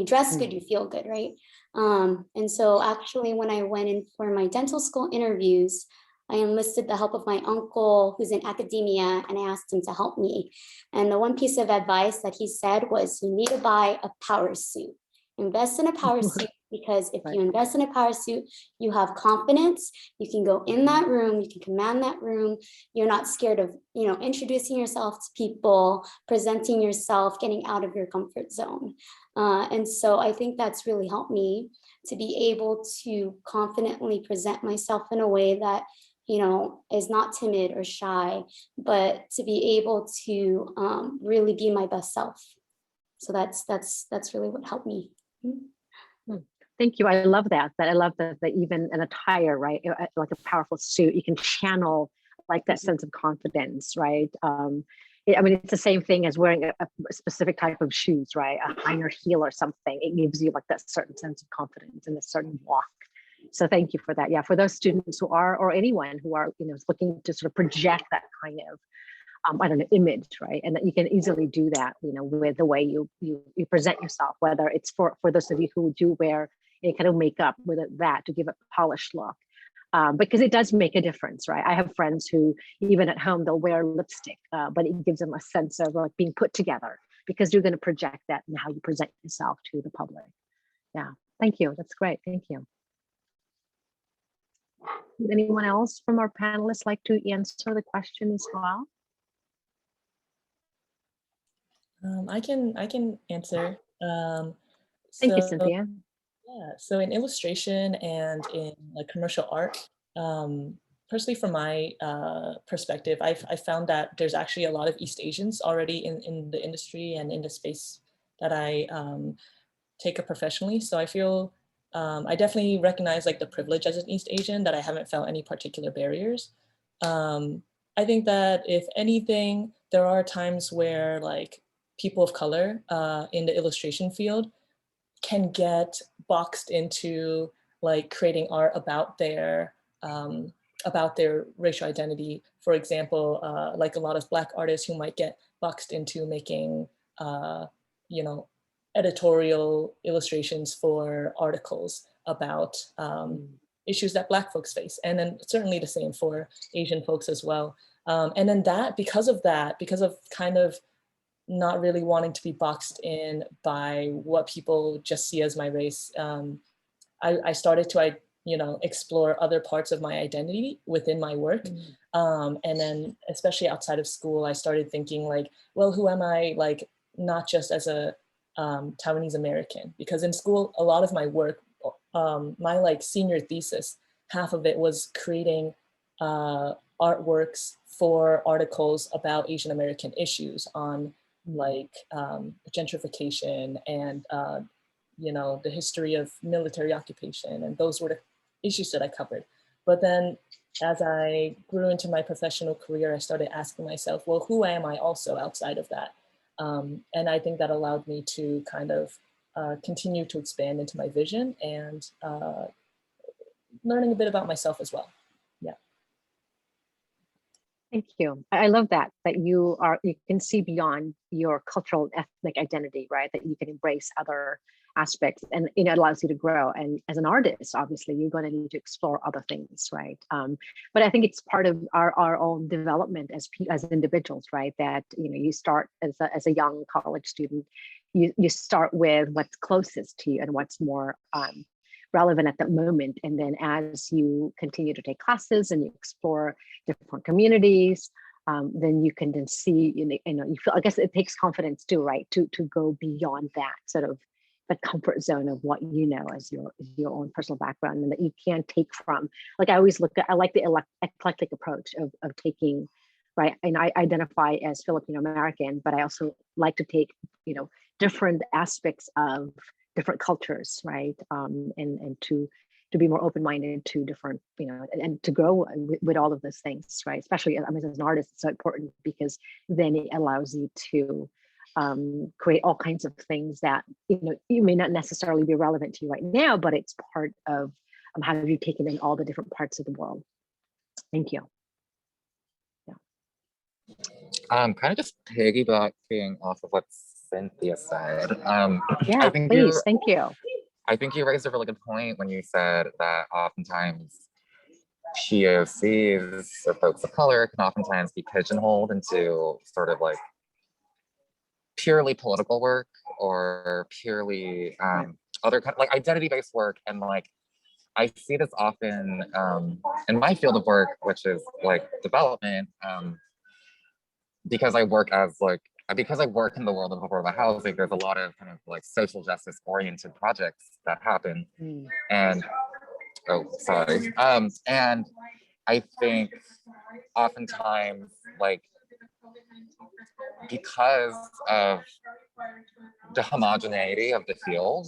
dress good, you feel good, right? And so actually when I went in for my dental school interviews, I enlisted the help of my uncle who's in academia, and I asked him to help me. And the one piece of advice that he said was, you need to buy a power suit. Invest in a power suit, because if you invest in a power suit, you have confidence. You can go in that room, you can command that room. You're not scared of, you know, introducing yourself to people, presenting yourself, getting out of your comfort zone. And so I think that's really helped me to be able to confidently present myself in a way that, you know, is not timid or shy, but to be able to really be my best self. So that's really what helped me. Thank you. I love that. I love that even an attire, right, like a powerful suit, you can channel like that sense of confidence, right? I mean, it's the same thing as wearing a specific type of shoes, right? A higher heel or something. It gives you like that certain sense of confidence and a certain walk. So thank you for that. Yeah, for those students who are, or anyone who are, you know, looking to sort of project that kind of, I don't know, image, right? And that you can easily do that, you know, with the way you present yourself, whether it's for those of you who do wear any kind of makeup with that to give a polished look, because it does make a difference, right? I have friends who, even at home, they'll wear lipstick, but it gives them a sense of like being put together because you're going to project that in how you present yourself to the public. Yeah, thank you. That's great. Thank you. Would anyone else from our panelists like to answer the question as well? I can answer. Thank you, Cynthia. Yeah, so in illustration and in like commercial art, personally from my perspective, I found that there's actually a lot of East Asians already in the industry and in the space that I take up professionally. So I feel I definitely recognize like the privilege as an East Asian that I haven't felt any particular barriers. I think that if anything, there are times where like people of color in the illustration field can get boxed into like creating art about their racial identity. For example, like a lot of Black artists who might get boxed into making, you know, editorial illustrations for articles about issues that Black folks face. And then certainly the same for Asian folks as well. And then because of kind of not really wanting to be boxed in by what people just see as my race, I started to, explore other parts of my identity within my work. And then especially outside of school, I started thinking like, well, who am I, like, not just as a Taiwanese American? Because in school, a lot of my work, my like senior thesis, half of it was creating artworks for articles about Asian American issues on like gentrification and the history of military occupation, and those were the issues that I covered. But then as I grew into my professional career, I started asking myself, well, who am I also outside of that? And I think that allowed me to kind of continue to expand into my vision and learning a bit about myself as well. Yeah. Thank you. I love that you can see beyond your cultural and ethnic identity, right? That you can embrace other aspects, and it allows you to grow. And as an artist, obviously, you're going to need to explore other things, right? But I think it's part of our own development as individuals, right? That you start as a young college student, you start with what's closest to you and what's more relevant at that moment. And then as you continue to take classes and you explore different communities, then you can then see, you feel, I guess it takes confidence too, right? To go beyond that sort of the comfort zone of what you know as your own personal background, and that you can take from, like I always I like the eclectic approach of taking, right? And I identify as Filipino American, but I also like to take, different aspects of different cultures, right? And to be more open-minded to different, and to grow with all of those things, right? Especially as an artist, it's so important because then it allows you to create all kinds of things that, you may not necessarily be relevant to you right now, but it's part of how have you taken in all the different parts of the world. Thank you. Kind of just piggybacking off of what Cynthia said. Yeah, please, thank you. I think you raised a really good point when you said that oftentimes POCs or folks of color can oftentimes be pigeonholed into sort of like purely political work or purely other kind of like identity-based work. And like, I see this often in my field of work, which is like development, because I work in the world of affordable housing. There's a lot of kind of like social justice oriented projects that happen. And and I think oftentimes, like, because of the homogeneity of the field,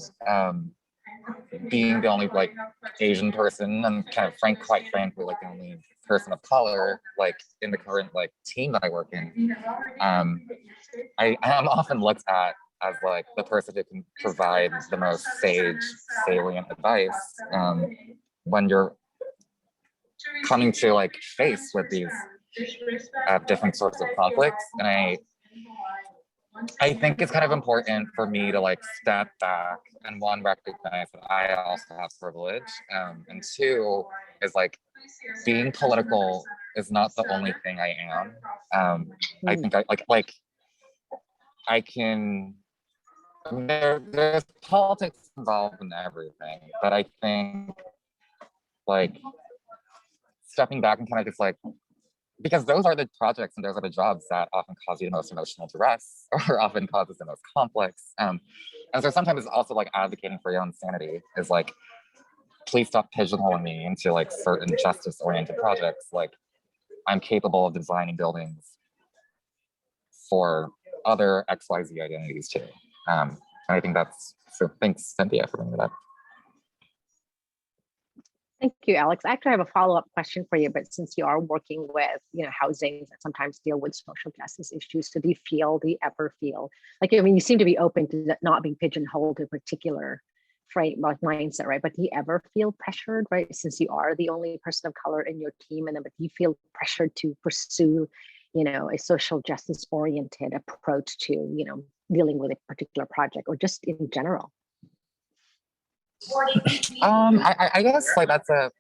being the only like Asian person and kind of quite frankly, like the only person of color, like in the current like team that I work in, I am often looked at as like the person who can provide the most salient advice when you're coming to like face with these different sorts of conflicts. And I think it's kind of important for me to like step back and one, recognize that I also have privilege, and two is like being political is not the only thing I am. I think I can, I mean, there's politics involved in everything, but I think like stepping back and kind of just like, because those are the projects and those are the jobs that often cause you the most emotional duress or often causes the most complex. And so sometimes it's also like advocating for your own sanity is like, please stop pigeonholing me into like certain justice oriented projects. Like I'm capable of designing buildings for other XYZ identities too. And I think that's, so thanks Cynthia for bringing it up. Thank you, Alex. I actually have a follow-up question for you, but since you are working with, housing that sometimes deal with social justice issues, so do you ever feel, like, I mean, you seem to be open to not being pigeonholed to a particular mindset, right? But do you ever feel pressured, right? Since you are the only person of color in your team, and then but do you feel pressured to pursue, a social justice oriented approach to, dealing with a particular project or just in general? I guess like that's a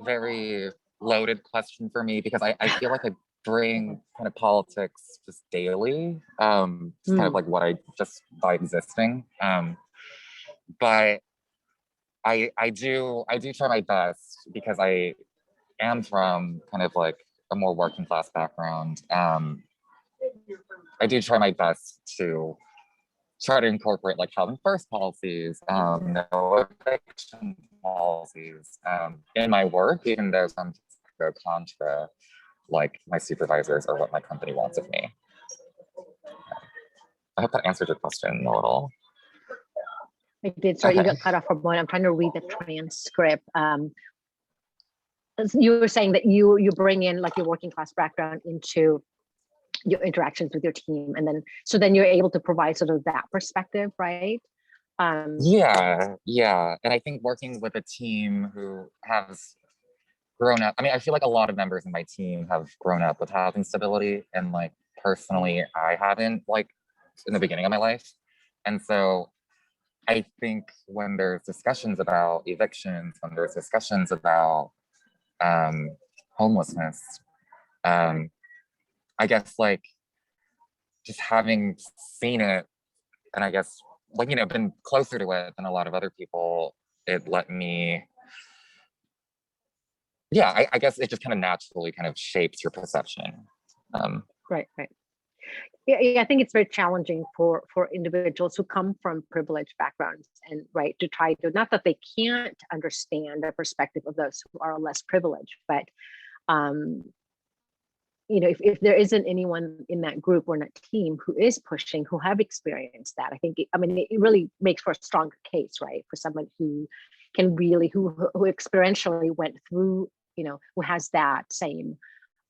very loaded question for me because I feel like I bring kind of politics just daily, kind of like what I just by existing. But I do try my best because I am from kind of like a more working class background. I do try my best to try to incorporate like housing first policies, no eviction policies in my work, even though some go contra like my supervisors or what my company wants of me. I hope that answered your question a little. I did. Sorry, okay. You got cut off for a moment. I'm trying to read the transcript. You were saying that you bring in like your working class background into your interactions with your team, and then you're able to provide sort of that perspective, right? Yeah, and I think working with a team who has grown up, I mean, I feel like a lot of members in my team have grown up with housing stability, and like personally, I haven't, like in the beginning of my life, and so I think when there's discussions about evictions, when there's discussions about homelessness, I guess like just having seen it, and I guess like, been closer to it than a lot of other people, it let me, yeah, I guess it just kind of naturally kind of shapes your perception. Right. Yeah, I think it's very challenging for individuals who come from privileged backgrounds and to try to, not that they can't understand the perspective of those who are less privileged, but if there isn't anyone in that group or in that team who is pushing, who have experienced that, I think, it really makes for a stronger case, right? For someone who can really, who experientially went through, who has that same,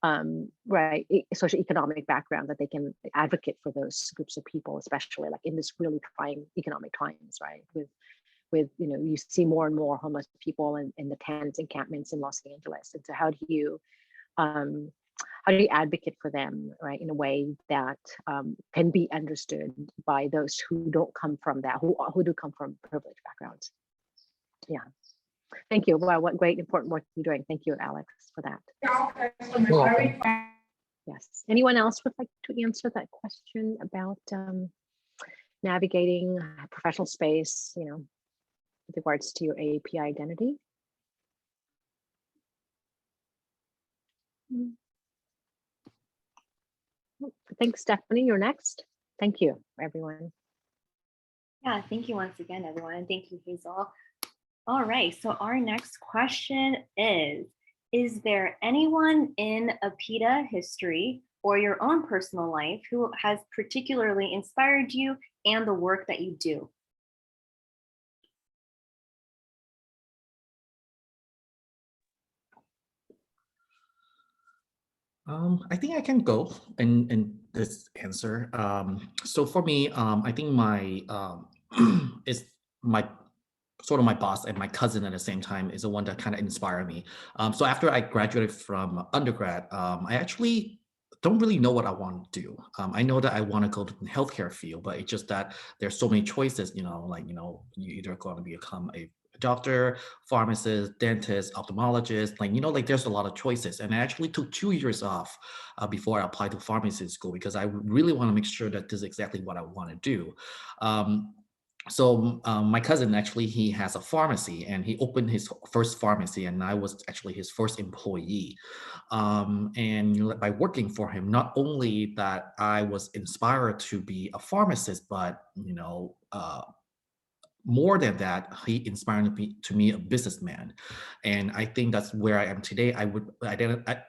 socioeconomic background, that they can advocate for those groups of people, especially like in this really trying economic times, right? With you see more and more homeless people in the tent encampments in Los Angeles. And so how do you advocate for them, right, in a way that can be understood by those who don't come from that, who do come from privileged backgrounds? Yeah. Thank you. Wow, what great important work you're doing. Thank you, Alex, for that. Yes. Anyone else would like to answer that question about navigating professional space, with regards to your API identity? Thanks, Stephanie. You're next. Thank you, everyone. Yeah, thank you once again, everyone. And thank you, Hazel. All right, so our next question is there anyone in APIDA history or your own personal life who has particularly inspired you and the work that you do? I think I can go in this answer. So for me, I think my is my sort of my boss and my cousin at the same time is the one that kind of inspired me. So after I graduated from undergrad, I actually don't really know what I want to do. I know that I want to go to the healthcare field, but it's just that there's so many choices, you either going to become a doctor, pharmacist, dentist, ophthalmologist, like, like there's a lot of choices. And I actually took 2 years off before I applied to pharmacy school because I really want to make sure that this is exactly what I want to do. So my cousin, actually, he has a pharmacy and he opened his first pharmacy, and I was actually his first employee. And by working for him, not only that I was inspired to be a pharmacist, but more than that, he inspired me to be a businessman. And I think that's where I am today. I would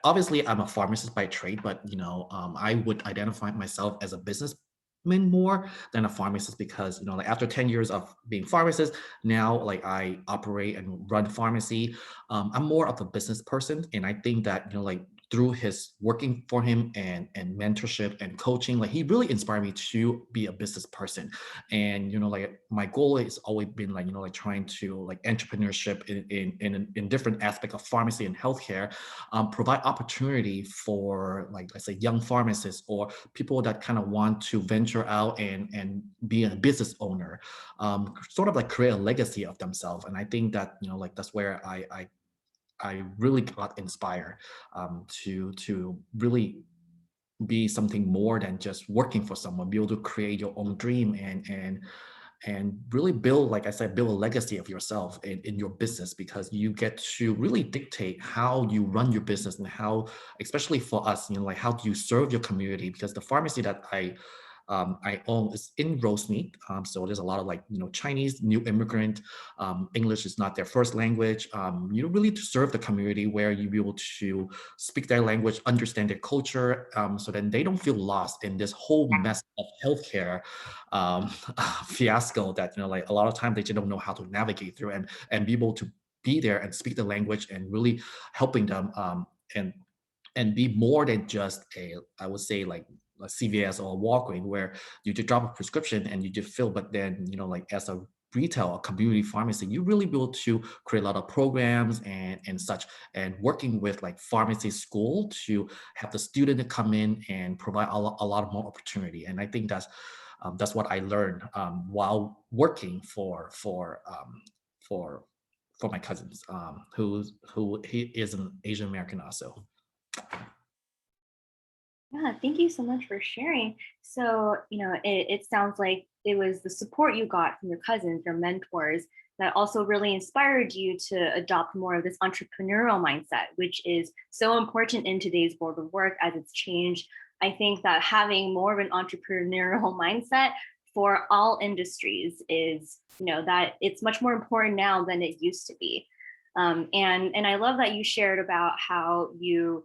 obviously I'm a pharmacist by trade, but I would identify myself as a businessman more than a pharmacist, because like after 10 years of being pharmacist, now like I operate and run pharmacy. I'm more of a business person, and I think that like through his working for him and mentorship and coaching, like he really inspired me to be a business person. And like my goal has always been like like trying to like entrepreneurship in different aspects of pharmacy and healthcare, provide opportunity for like let's say young pharmacists or people that kind of want to venture out and be a business owner, sort of like create a legacy of themselves. And I think that like that's where I really got inspired to really be something more than just working for someone, be able to create your own dream and really build, like I said, build a legacy of yourself in your business, because you get to really dictate how you run your business and how, especially for us, like how do you serve your community? Because the pharmacy that I own is in Rosemead. So there's a lot of like, Chinese new immigrant, English is not their first language. Really to serve the community where you be able to speak their language, understand their culture, so then they don't feel lost in this whole mess of healthcare fiasco that, like a lot of times they just don't know how to navigate through, and be able to be there and speak the language and really helping them and be more than just I would say like a CVS or a Walgreens where you just drop a prescription and you just fill. But then, like as a retail or community pharmacy, you really be able to create a lot of programs and such, and working with like pharmacy school to have the student to come in and provide a lot more opportunity. And I think that's what I learned while working for my cousins, who he is an Asian American also. Yeah, thank you so much for sharing. So, it sounds like it was the support you got from your cousins, your mentors, that also really inspired you to adopt more of this entrepreneurial mindset, which is so important in today's world of work as it's changed. I think that having more of an entrepreneurial mindset for all industries is, that it's much more important now than it used to be. And I love that you shared about how you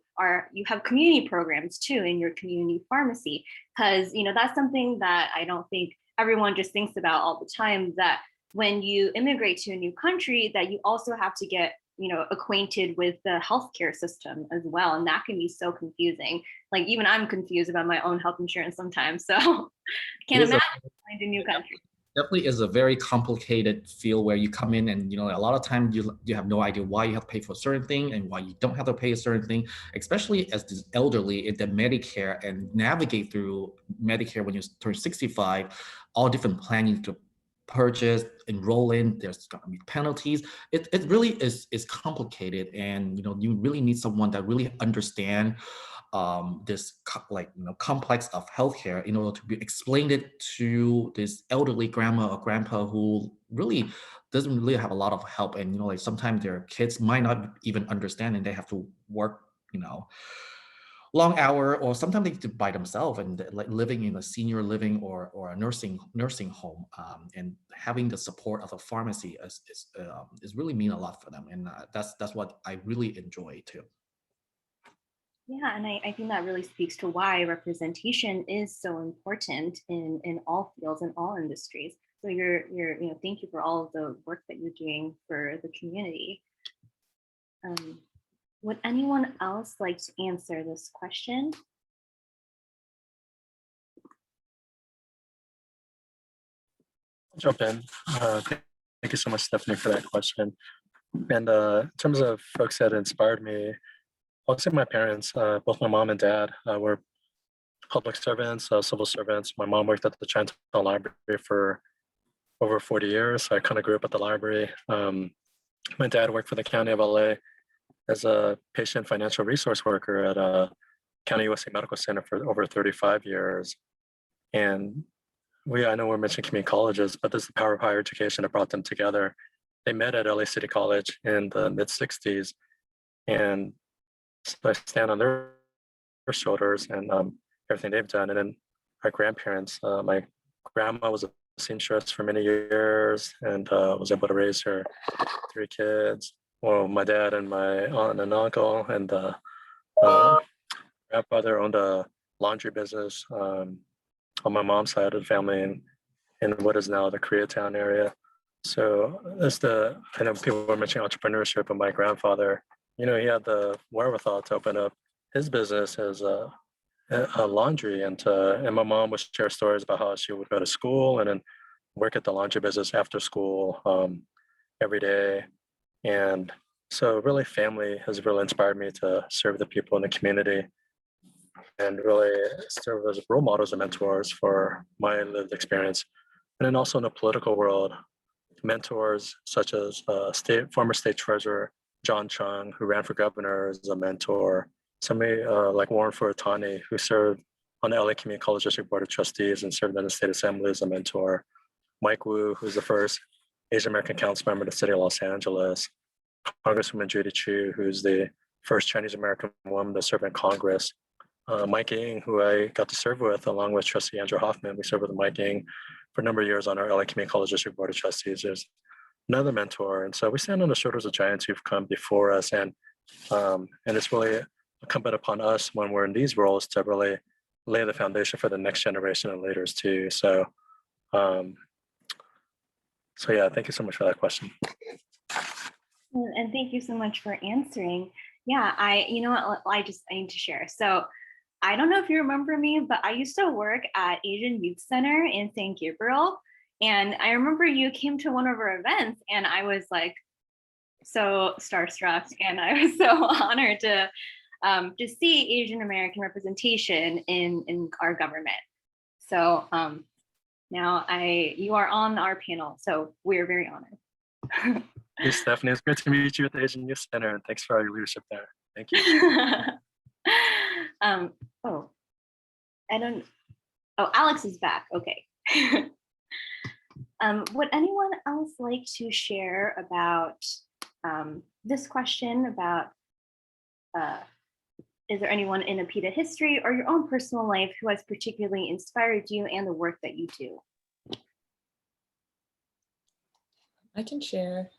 have community programs too in your community pharmacy, because that's something that I don't think everyone just thinks about all the time, that when you immigrate to a new country, that you also have to get acquainted with the healthcare system as well. And that can be so confusing. Like even I'm confused about my own health insurance sometimes. So can't imagine going to a new country. Definitely is a very complicated field where you come in and a lot of times you have no idea why you have to pay for a certain thing and why you don't have to pay a certain thing, especially as this elderly in the Medicare, and navigate through Medicare when you turn 65, all different plans to purchase, enroll in, there's going to be penalties. It really is complicated, and you really need someone that really understand this complex of healthcare in order to be explained it to this elderly grandma or grandpa who really doesn't really have a lot of help. And like sometimes their kids might not even understand, and they have to work long hour, or sometimes they do by themselves, and like living in a senior living or a nursing home, and having the support of a pharmacy is really mean a lot for them. And that's what I really enjoy too. Yeah, and I think that really speaks to why representation is so important in all fields and all industries. So thank you for all of the work that you're doing for the community. Would anyone else like to answer this question? I'll jump in. Thank you so much, Stephanie, for that question. And in terms of folks that inspired me, I'll say my parents, both my mom and dad, were public servants, civil servants. My mom worked at the Chinatown Library for over 40 years. So I kind of grew up at the library. My dad worked for the County of LA as a patient financial resource worker at County USA Medical Center for over 35 years. And I know we're mentioning community colleges, but this is the power of higher education that brought them together. They met at LA City College in the mid 60s. And so I stand on their shoulders and everything they've done. And then our grandparents, my grandma was a seamstress for many years and was able to raise her 3 kids. Well, my dad and my aunt and uncle and grandfather owned a laundry business on my mom's side of the family in what is now the Koreatown area. So I know people were mentioning entrepreneurship, but my grandfather, he had the wherewithal to open up his business as a laundry, and my mom would share stories about how she would go to school and then work at the laundry business after school every day. And so really family has really inspired me to serve the people in the community and really serve as role models and mentors for my lived experience. And then also in the political world, mentors such as former state treasurer John Chung, who ran for governor, as a mentor. Somebody like Warren Furatani, who served on the LA Community College District Board of Trustees and served in the State Assembly as a mentor. Mike Wu, who's the first Asian American council member of the city of Los Angeles. Congresswoman Judy Chu, who's the first Chinese American woman to serve in Congress. Mike Ng, who I got to serve with, along with Trustee Andrew Hoffman. We served with Mike Ng for a number of years on our LA Community College District Board of Trustees. There's another mentor. And so we stand on the shoulders of giants who've come before us. And it's really incumbent upon us when we're in these roles to really lay the foundation for the next generation of leaders too. So yeah, thank you so much for that question. And thank you so much for answering. Yeah, I need to share. So I don't know if you remember me, but I used to work at Asian Youth Center in St. Gabriel. And I remember you came to one of our events and I was like so starstruck, and I was so honored to see Asian American representation in our government. So now you are on our panel, so we're very honored. Hey, Stephanie, it's great to meet you at the Asian Youth Center, and thanks for all your leadership there. Thank you. Alex is back. Okay. Would anyone else like to share about this question about is there anyone in APIDA history or your own personal life who has particularly inspired you and the work that you do? I can share.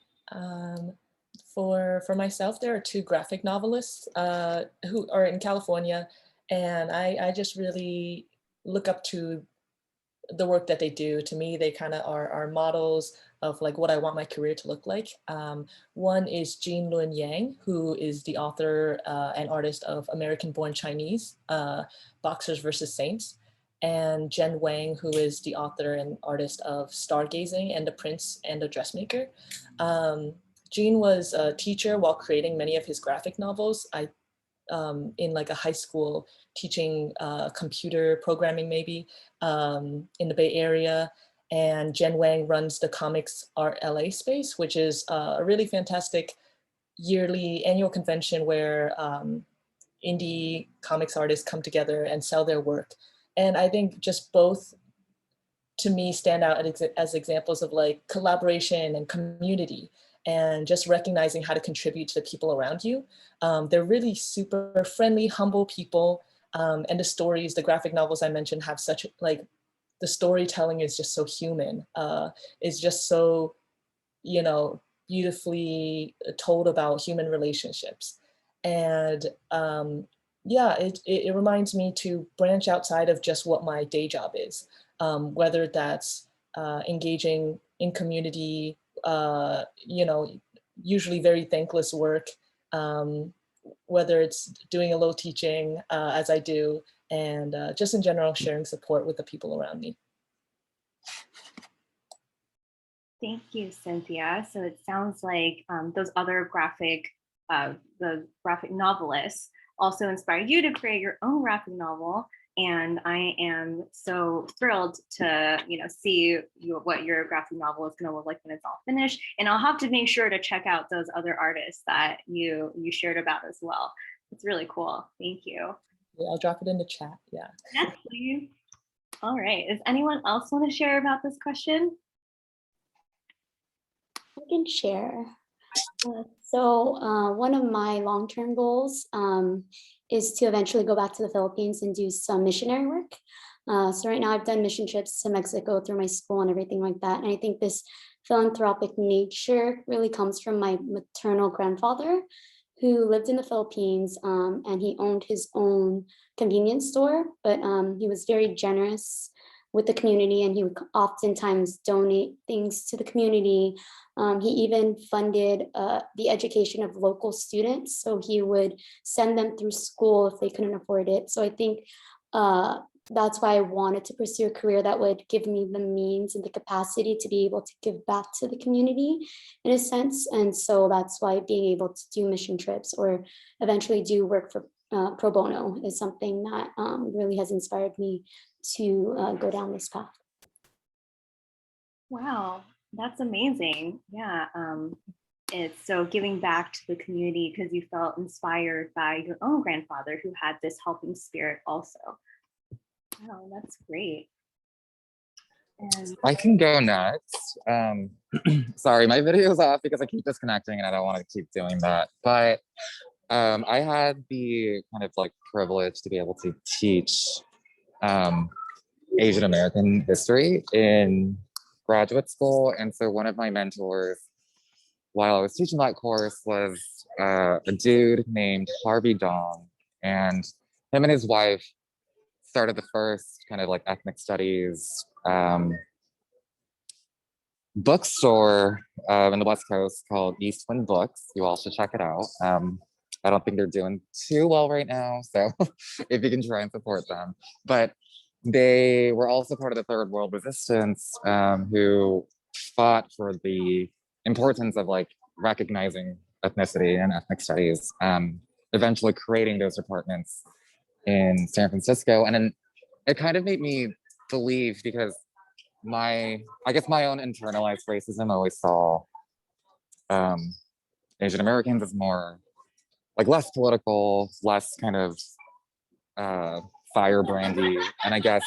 For myself, there are 2 graphic novelists who are in California, and I just really look up to the work that they do. To me, they kind of are models of like what I want my career to look like. One is Jean Lun Yang, who is the author and artist of American-Born Chinese, Boxers versus Saints, and Jen Wang, who is the author and artist of Stargazing and The Prince and the Dressmaker. Jean was a teacher while creating many of his graphic novels. In like a high school teaching computer programming maybe in the Bay Area. And Jen Wang runs the Comics Art LA space, which is a really fantastic yearly annual convention where indie comics artists come together and sell their work. And I think just both to me stand out as examples of like collaboration and community, and just recognizing how to contribute to the people around you. They're really super friendly, humble people. And the stories, the graphic novels I mentioned have such like, the storytelling is just so human. It's just so, beautifully told about human relationships. And yeah, it reminds me to branch outside of just what my day job is, whether that's engaging in community, usually very thankless work, whether it's doing a little teaching as I do, and just in general sharing support with the people around me. Thank you, Cynthia. So it sounds like those other the graphic novelists also inspired you to create your own graphic novel. And I am so thrilled to, see what your graphic novel is going to look like when it's all finished. And I'll have to make sure to check out those other artists that you shared about as well. It's really cool. Thank you. Yeah, I'll drop it in the chat. Yeah. Yes, please. All right. Does anyone else want to share about this question? I can share. So one of my long-term goals is to eventually go back to the Philippines and do some missionary work. So right now I've done mission trips to Mexico through my school and everything like that. And I think this philanthropic nature really comes from my maternal grandfather, who lived in the Philippines, and he owned his own convenience store, but he was very generous with the community, and he would oftentimes donate things to the community. He even funded the education of local students, so he would send them through school if they couldn't afford it. So I think that's why I wanted to pursue a career that would give me the means and the capacity to be able to give back to the community in a sense. And so that's why being able to do mission trips or eventually do work for pro bono is something that really has inspired me to go down this path. Wow, that's amazing. Yeah, it's so giving back to the community because you felt inspired by your own grandfather who had this helping spirit also. Wow, that's great. And I can go next. Sorry, my video's off because I keep disconnecting and I don't want to keep doing that. But I had the kind of like privilege to be able to teach Asian American history in graduate school. And so one of my mentors while I was teaching that course was a dude named Harvey Dong. And him and his wife started the first kind of like ethnic studies bookstore in the West Coast called East Wind Books. You all should check it out. I don't think they're doing too well right now, so if you can try and support them. But they were also part of the Third World Resistance, who fought for the importance of like recognizing ethnicity and ethnic studies, eventually creating those departments in San Francisco. And then it kind of made me believe, because I guess my own internalized racism always saw Asian Americans as more like less political, less kind of firebrandy. And I guess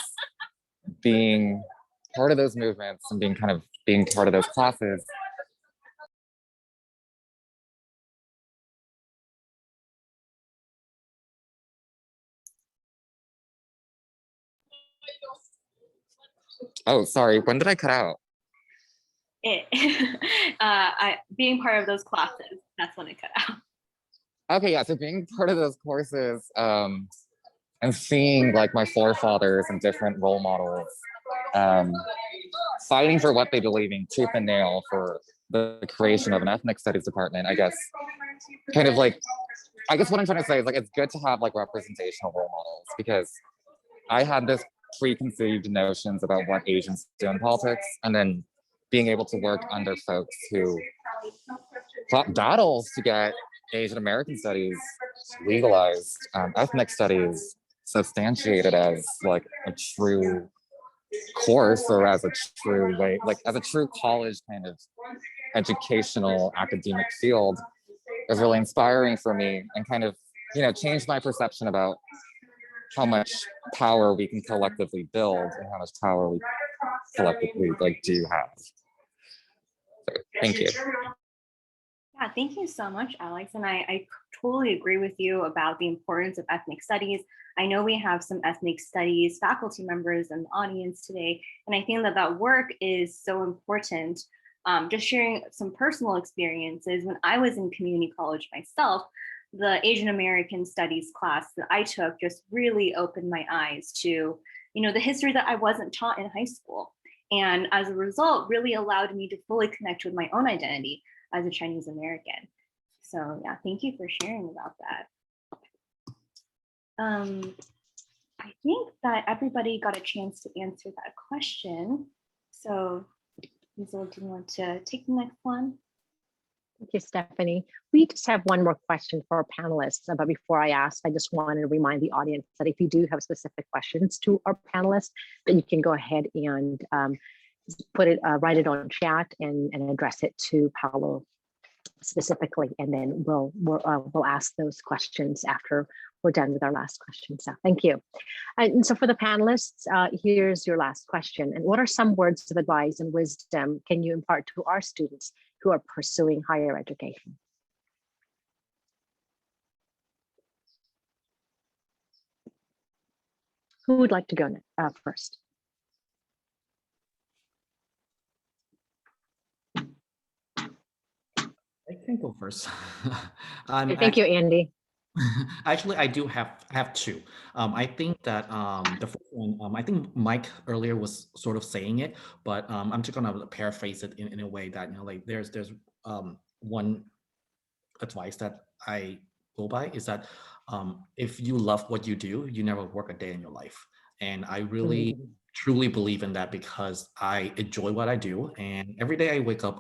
being part of those movements and being part of those classes, oh, sorry, when did I cut out? Being part of those classes, that's when it cut out. Okay, yeah, so being part of those courses and seeing like my forefathers and different role models fighting for what they believe in tooth and nail for the creation of an ethnic studies department, I guess, kind of like, I guess what I'm trying to say is like, it's good to have like representational role models, because I had this preconceived notions about what Asians do in politics, and then being able to work under folks who fought battles to get Asian American studies legalized, ethnic studies substantiated as like a true course, or as a true way, like as a true college kind of educational academic field, is really inspiring for me, and kind of, changed my perception about how much power we can collectively build and how much power we collectively like do have. So, thank you. Yeah, thank you so much, Alex. And I totally agree with you about the importance of ethnic studies. I know we have some ethnic studies faculty members in the audience today, and I think that work is so important. Just sharing some personal experiences, when I was in community college myself, the Asian American Studies class that I took just really opened my eyes to, the history that I wasn't taught in high school. And as a result, really allowed me to fully connect with my own identity as a Chinese American. So yeah, thank you for sharing about that. I think that everybody got a chance to answer that question. So Hazel, do you want to take the next one? Thank you, Stephanie. We just have one more question for our panelists, but before I ask, I just wanted to remind the audience that if you do have specific questions to our panelists, then you can go ahead and put it, write it on chat and address it to Paolo specifically, and then we'll ask those questions after we're done with our last question. So thank you. And so for the panelists, here's your last question. And what are some words of advice and wisdom can you impart to our students who are pursuing higher education? Who would like to go first? I can go first. Thank you, Andy. Actually, I do have two. I think that the first one, I think Mike earlier was sort of saying it, but I'm just gonna paraphrase it in a way that, you know, like there's one advice that I go by is that if you love what you do, you never work a day in your life. And I really truly believe in that because I enjoy what I do, and every day I wake up,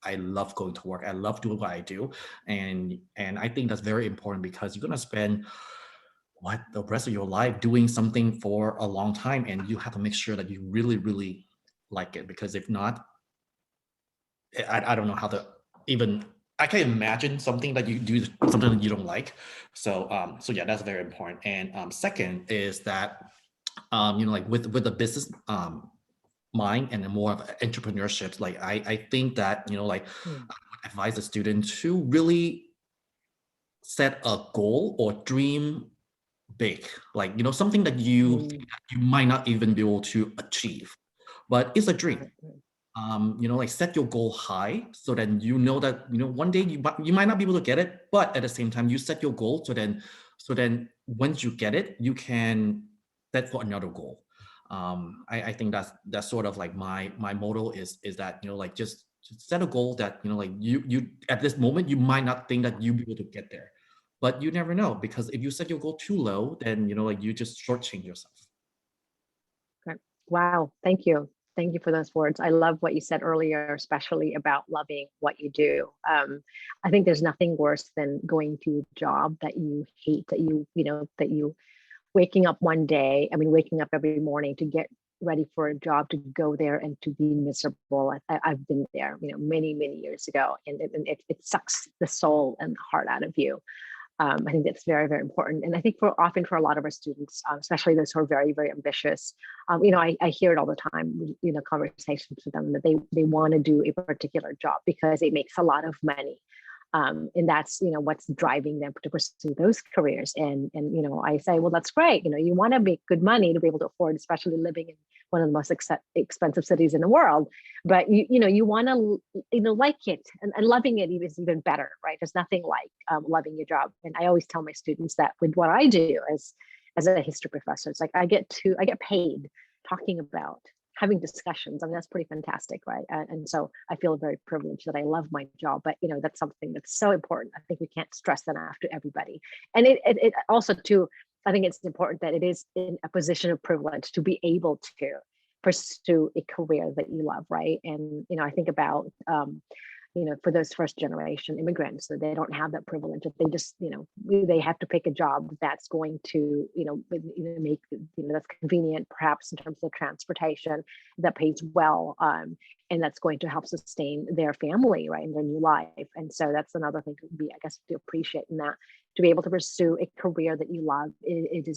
I love going to work. I love doing what I do. And I think that's very important because you're going to spend the rest of your life doing something for a long time. And you have to make sure that you really, really like it. Because if not, I don't know how to even, I can imagine something that you do, something that you don't like. So yeah, that's very important. And second is that, you know, like with the business, mind and more of entrepreneurship, like I think that, you know, like I would advise a student to really set a goal or dream big, like, you know, something that you think that you might not even be able to achieve, but it's a dream. You know, like set your goal high so then you know that, you know, one day you might not be able to get it, but at the same time you set your goal so then once you get it, you can set for another goal. I think that's sort of like my motto is that, you know, like just set a goal that, you know, like you at this moment you might not think that you'll be able to get there, but you never know, because if you set your goal too low, then, you know, like you just shortchange yourself. Great. Wow, thank you. Thank you for those words. I love what you said earlier, especially about loving what you do. I think there's nothing worse than going to a job that you hate, that you waking up one day, waking up every morning to get ready for a job, to go there and to be miserable. I've been there, many, many years ago, and it sucks the soul and the heart out of you. I think that's very, very important. And I think often for a lot of our students, especially those who are very, very ambitious, I hear it all the time, conversations with them that they want to do a particular job because it makes a lot of money. And that's, what's driving them to pursue those careers. And I say, well, that's great. You want to make good money to be able to afford, especially living in one of the most expensive cities in the world. But you want to, like it, and loving it is even better, right? There's nothing like loving your job. And I always tell my students that with what I do as a history professor, it's like I get paid talking about, having discussions. That's pretty fantastic, right? And so I feel very privileged that I love my job, but that's something that's so important. I think we can't stress that enough to everybody. And it also too, I think it's important that it is in a position of privilege to be able to pursue a career that you love, right? And I think about for those first generation immigrants, that they don't have that privilege, that they just they have to pick a job that's going to make that's convenient, perhaps in terms of transportation, that pays well, and that's going to help sustain their family, right, in their new life. And so that's another thing to be, I guess, to appreciate in that, to be able to pursue a career that you love. It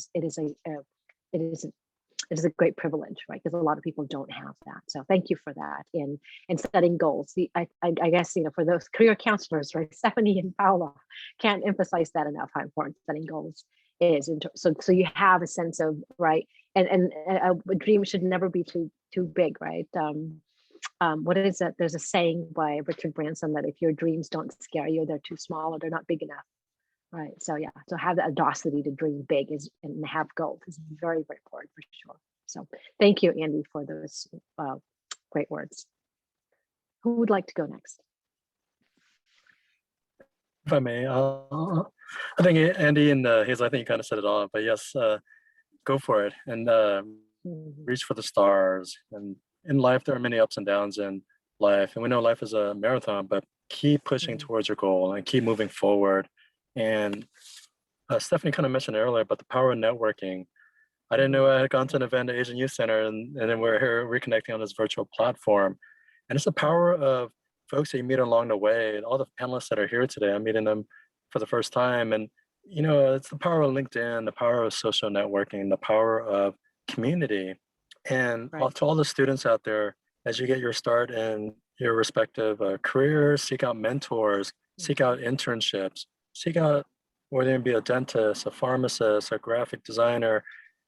is a great privilege, right? Because a lot of people don't have that. So thank you for that. And setting goals. I guess, for those career counselors, right? Stephanie and Paula can't emphasize that enough, how important setting goals is. And so you have a sense of, right? And a dream should never be too big, right? What is that? There's a saying by Richard Branson that if your dreams don't scare you, they're too small or they're not big enough. Right. So yeah, so have the audacity to dream big and have goals is very, very important for sure. So thank you, Andy, for those great words. Who would like to go next? If I may, I think Andy and Hazel, I think you kind of said it all, but yes, go for it and reach for the stars. And in life, there are many ups and downs, and life. And we know life is a marathon, but keep pushing towards your goal and keep moving forward. And Stephanie kind of mentioned earlier about the power of networking. I didn't know I had gone to an event at Asian Youth Center, and then we're here reconnecting on this virtual platform. And it's the power of folks that you meet along the way. All the panelists that are here today, I'm meeting them for the first time. And, you know, it's the power of LinkedIn, the power of social networking, the power of community. And to all the students out there, as you get your start in your respective careers, seek out mentors, seek out internships, seek out whether it be a dentist, a pharmacist, a graphic designer,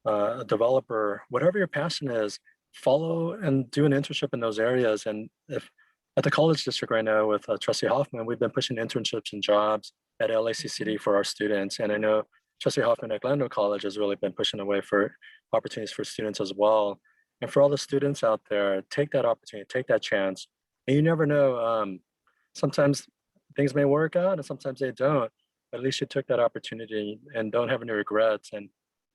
a developer, whatever your passion is, follow and do an internship in those areas. And if at the college district right now with Trustee Hoffman, we've been pushing internships and jobs at LACCD for our students. And I know Trustee Hoffman at Glendale College has really been pushing the way for opportunities for students as well. And for all the students out there, take that opportunity, take that chance. And you never know, sometimes things may work out and sometimes they don't, but at least you took that opportunity and don't have any regrets. And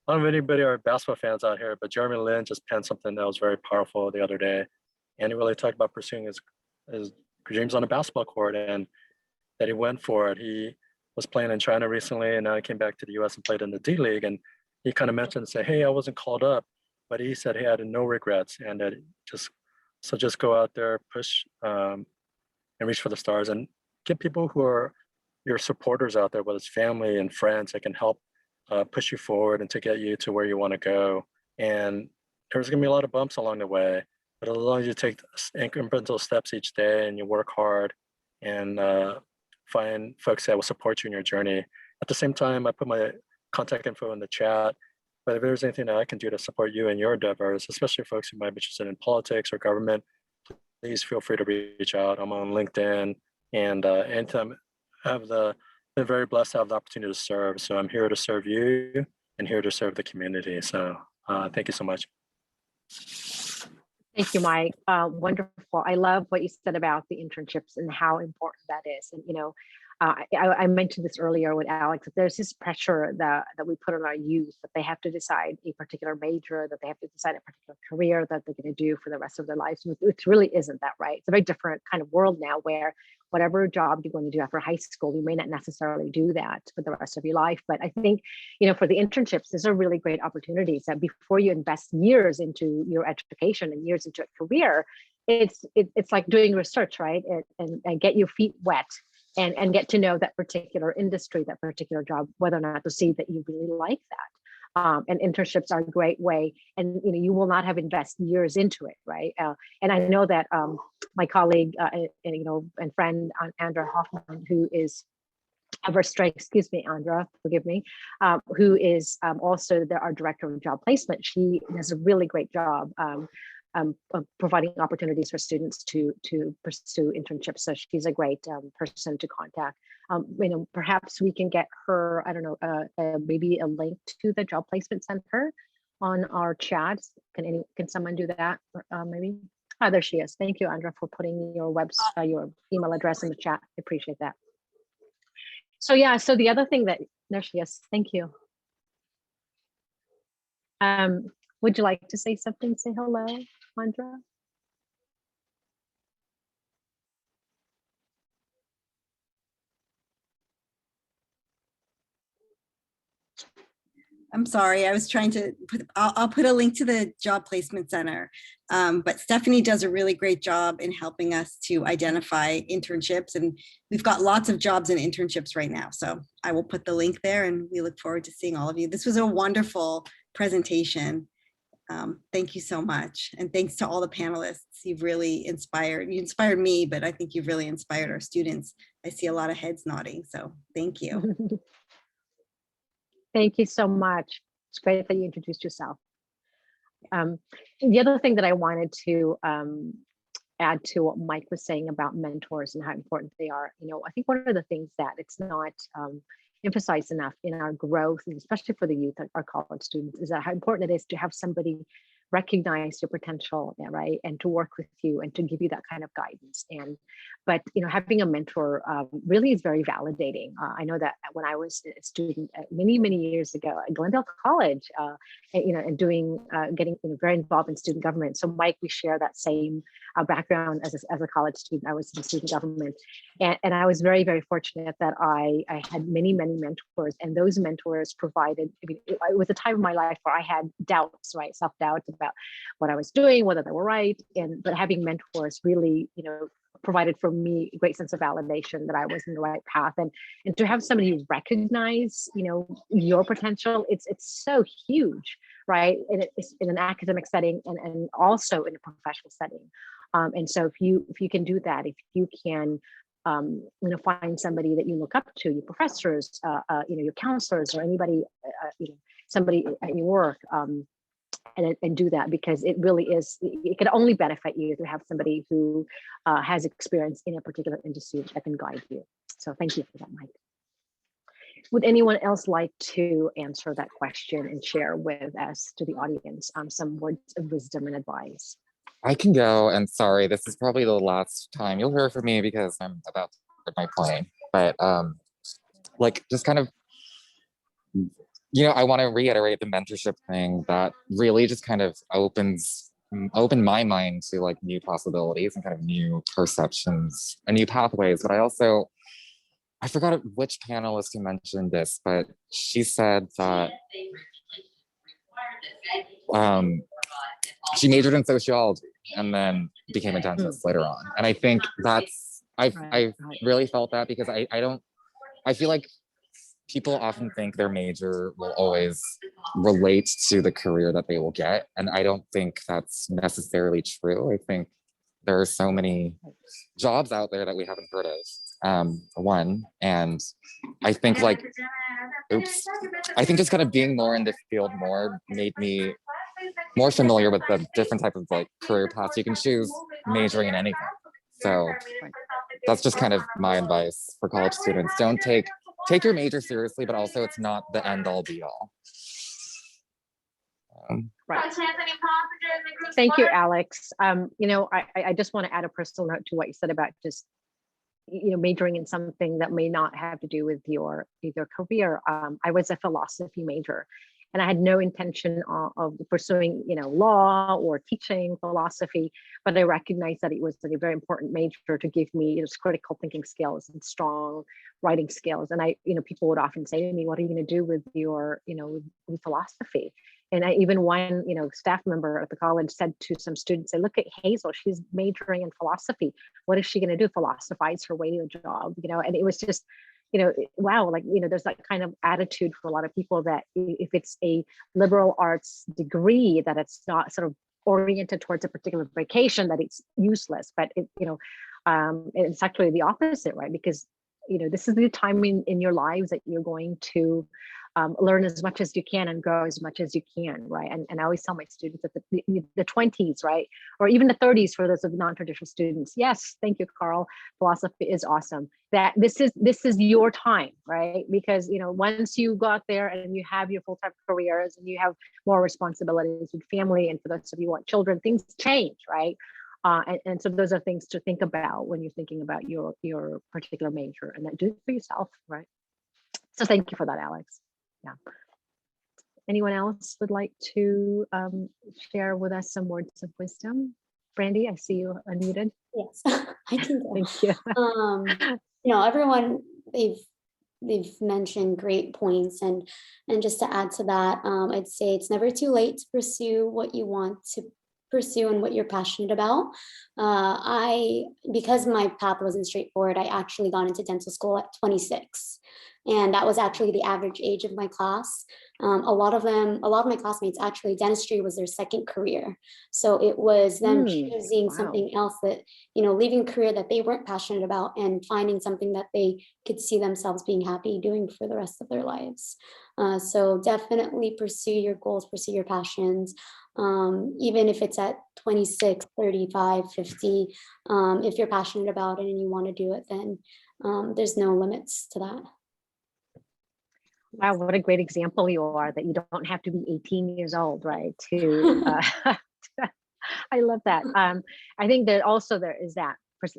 I don't know if anybody are basketball fans out here, but Jeremy Lin just penned something that was very powerful the other day. And he really talked about pursuing his dreams on a basketball court and that he went for it. He was playing in China recently and now he came back to the US and played in the D League. And he kind of mentioned and said, hey, I wasn't called up, but he said he had no regrets and that just go out there, push and reach for the stars and get people who are your supporters out there, whether it's family and friends that can help push you forward and to get you to where you want to go. And there's going to be a lot of bumps along the way, but as long as you take incremental steps each day and you work hard and find folks that will support you in your journey. At the same time, I put my contact info in the chat, but if there's anything that I can do to support you in your endeavors, especially folks who might be interested in politics or government, please feel free to reach out. I'm on LinkedIn, and anytime I have been very blessed to have the opportunity to serve. So I'm here to serve you and here to serve the community. So thank you so much. Thank you, Mike. Wonderful. I love what you said about the internships and how important that is. And, you know, I mentioned this earlier with Alex, there's this pressure that we put on our youth that they have to decide a particular major, that they have to decide a particular career that they're going to do for the rest of their lives. It really isn't that, right? It's a very different kind of world now where whatever job you're going to do after high school, you may not necessarily do that for the rest of your life. But I think, you know, for the internships, these are really great opportunities that before you invest years into your education and years into a career, it's like doing research, right? And get your feet wet and get to know that particular industry, that particular job, whether or not to see that you really like that. And internships are a great way, and you know, you will not have invested years into it, right? And I know that my colleague and friend Andra Hoffman, who is excuse me, Andra, forgive me, who is also our director of job placement. She does a really great job providing opportunities for students to pursue internships. So she's a great person to contact. You know, perhaps we can get her, I don't know, maybe a link to the Job Placement Center on our chat. Can someone do that? Maybe. Ah, there she is. Thank you, Andra, for putting your your email address in the chat. I appreciate that. So yeah, so the other thing that, there she is. Thank you. Would you like to say something? Say hello, Andra. I'm sorry, I was trying to I'll put a link to the Job Placement Center. But Stephanie does a really great job in helping us to identify internships, and we've got lots of jobs and internships right now. So I will put the link there, and we look forward to seeing all of you. This was a wonderful presentation. Thank you so much. And thanks to all the panelists. You've really inspired me, but I think you've really inspired our students. I see a lot of heads nodding, so thank you. Thank you so much. It's great that you introduced yourself. The other thing that I wanted to add to what Mike was saying about mentors and how important they are, you know, I think one of the things that it's not emphasized enough in our growth, and especially for the youth, our college students, is that how important it is to have somebody recognize your potential, yeah, right, and to work with you and to give you that kind of guidance. And but having a mentor really is very validating. I know that when I was a student many years ago at Glendale College, and doing getting very involved in student government. So Mike, we share that same background as a college student. I was in student government, and I was very fortunate that I had many mentors, and those mentors provided. I mean, it was a time of my life where I had doubts, right, self-doubts about what I was doing, whether they were right, but having mentors really, provided for me a great sense of validation that I was in the right path, and to have somebody recognize, your potential, it's so huge, right? And it's in an academic setting and also in a professional setting. And so if you can do that, if you can, find somebody that you look up to, your professors, your counselors, or anybody, somebody at your work, and do that, because it really is, it can only benefit you to have somebody who has experience in a particular industry that can guide you. So thank you for that, Mike. Would anyone else like to answer that question and share with us, to the audience, some words of wisdom and advice? I can go, and sorry, this is probably the last time you'll hear from me because I'm about to board my plane. But just kind of, I want to reiterate the mentorship thing that really just kind of opened my mind to like new possibilities and kind of new perceptions and new pathways. But I forgot which panelist who mentioned this, but she said that she majored in sociology and then became a dentist later on. And I think I really felt that, because I feel like people often think their major will always relate to the career that they will get. And I don't think that's necessarily true. I think there are so many jobs out there that we haven't heard of, one. And I think I think just kind of being more in the field made me more familiar with the different type of career paths you can choose majoring in anything. So that's just kind of my advice for college students. Don't take your major seriously, but also it's not the end all be all. Right. Thank you, Alex. I just want to add a personal note to what you said about just, majoring in something that may not have to do with your career. I was a philosophy major, and I had no intention of pursuing, law or teaching philosophy, but I recognized that it was a very important major to give me critical thinking skills and strong writing skills. And people would often say to me, "What are you going to do with your, with philosophy?" And even one, staff member at the college said to some students, "Say, look at Hazel, she's majoring in philosophy. What is she going to do? Philosophize her way to a job?" And it was just, wow, there's that kind of attitude for a lot of people that if it's a liberal arts degree, that it's not sort of oriented towards a particular vocation, that it's useless. But it's actually the opposite, right? Because this is the time in your lives that you're going to learn as much as you can and grow as much as you can, right? And I always tell my students that the 20s, right, or even the 30s for those of non-traditional students. Yes, thank you, Carl. Philosophy is awesome. That this is your time, right? Because once you got there and you have your full-time careers and you have more responsibilities with family, and for those of you who want children, things change, right? And so those are things to think about when you're thinking about your particular major, and that do it for yourself, right? So thank you for that, Alex. Yeah. Anyone else would like to share with us some words of wisdom? Brandy, I see you unmuted. Yes, I can go. Thank you. Everyone, they've mentioned great points, and just to add to that, I'd say it's never too late to pursue what you want to pursue and what you're passionate about. Because my path wasn't straightforward, I actually got into dental school at 26. And that was actually the average age of my class. A lot of my classmates, actually, dentistry was their second career. So it was them choosing something else that, leaving a career that they weren't passionate about and finding something that they could see themselves being happy doing for the rest of their lives. So definitely pursue your goals, pursue your passions. Even if it's at 26, 35, 50, if you're passionate about it and you want to do it, then there's no limits to that. Wow, what a great example you are, that you don't have to be 18 years old, right? To I love that. I think that also there is that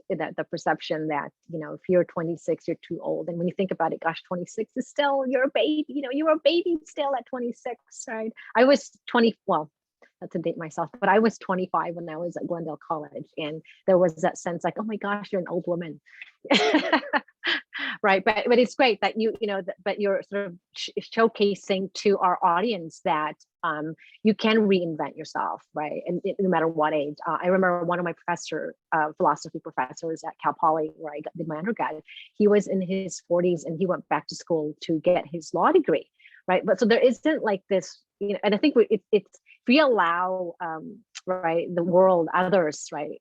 the perception that, you know, if you're 26, you're too old. And when you think about it, gosh, 26 is still, you're a baby, you know, you were a baby still at 26, right? I was 20, well, not to date myself, but I was 25 when I was at Glendale College. And there was that sense like, oh my gosh, you're an old woman. Right. But it's great that you know, but you're sort of showcasing to our audience that you can reinvent yourself, right? And no matter what age. I remember one of my philosophy professors at Cal Poly, where I did my undergrad, he was in his 40s and he went back to school to get his law degree, right? But so there isn't like this, you know, and I think it's if we allow right, the world, others, right,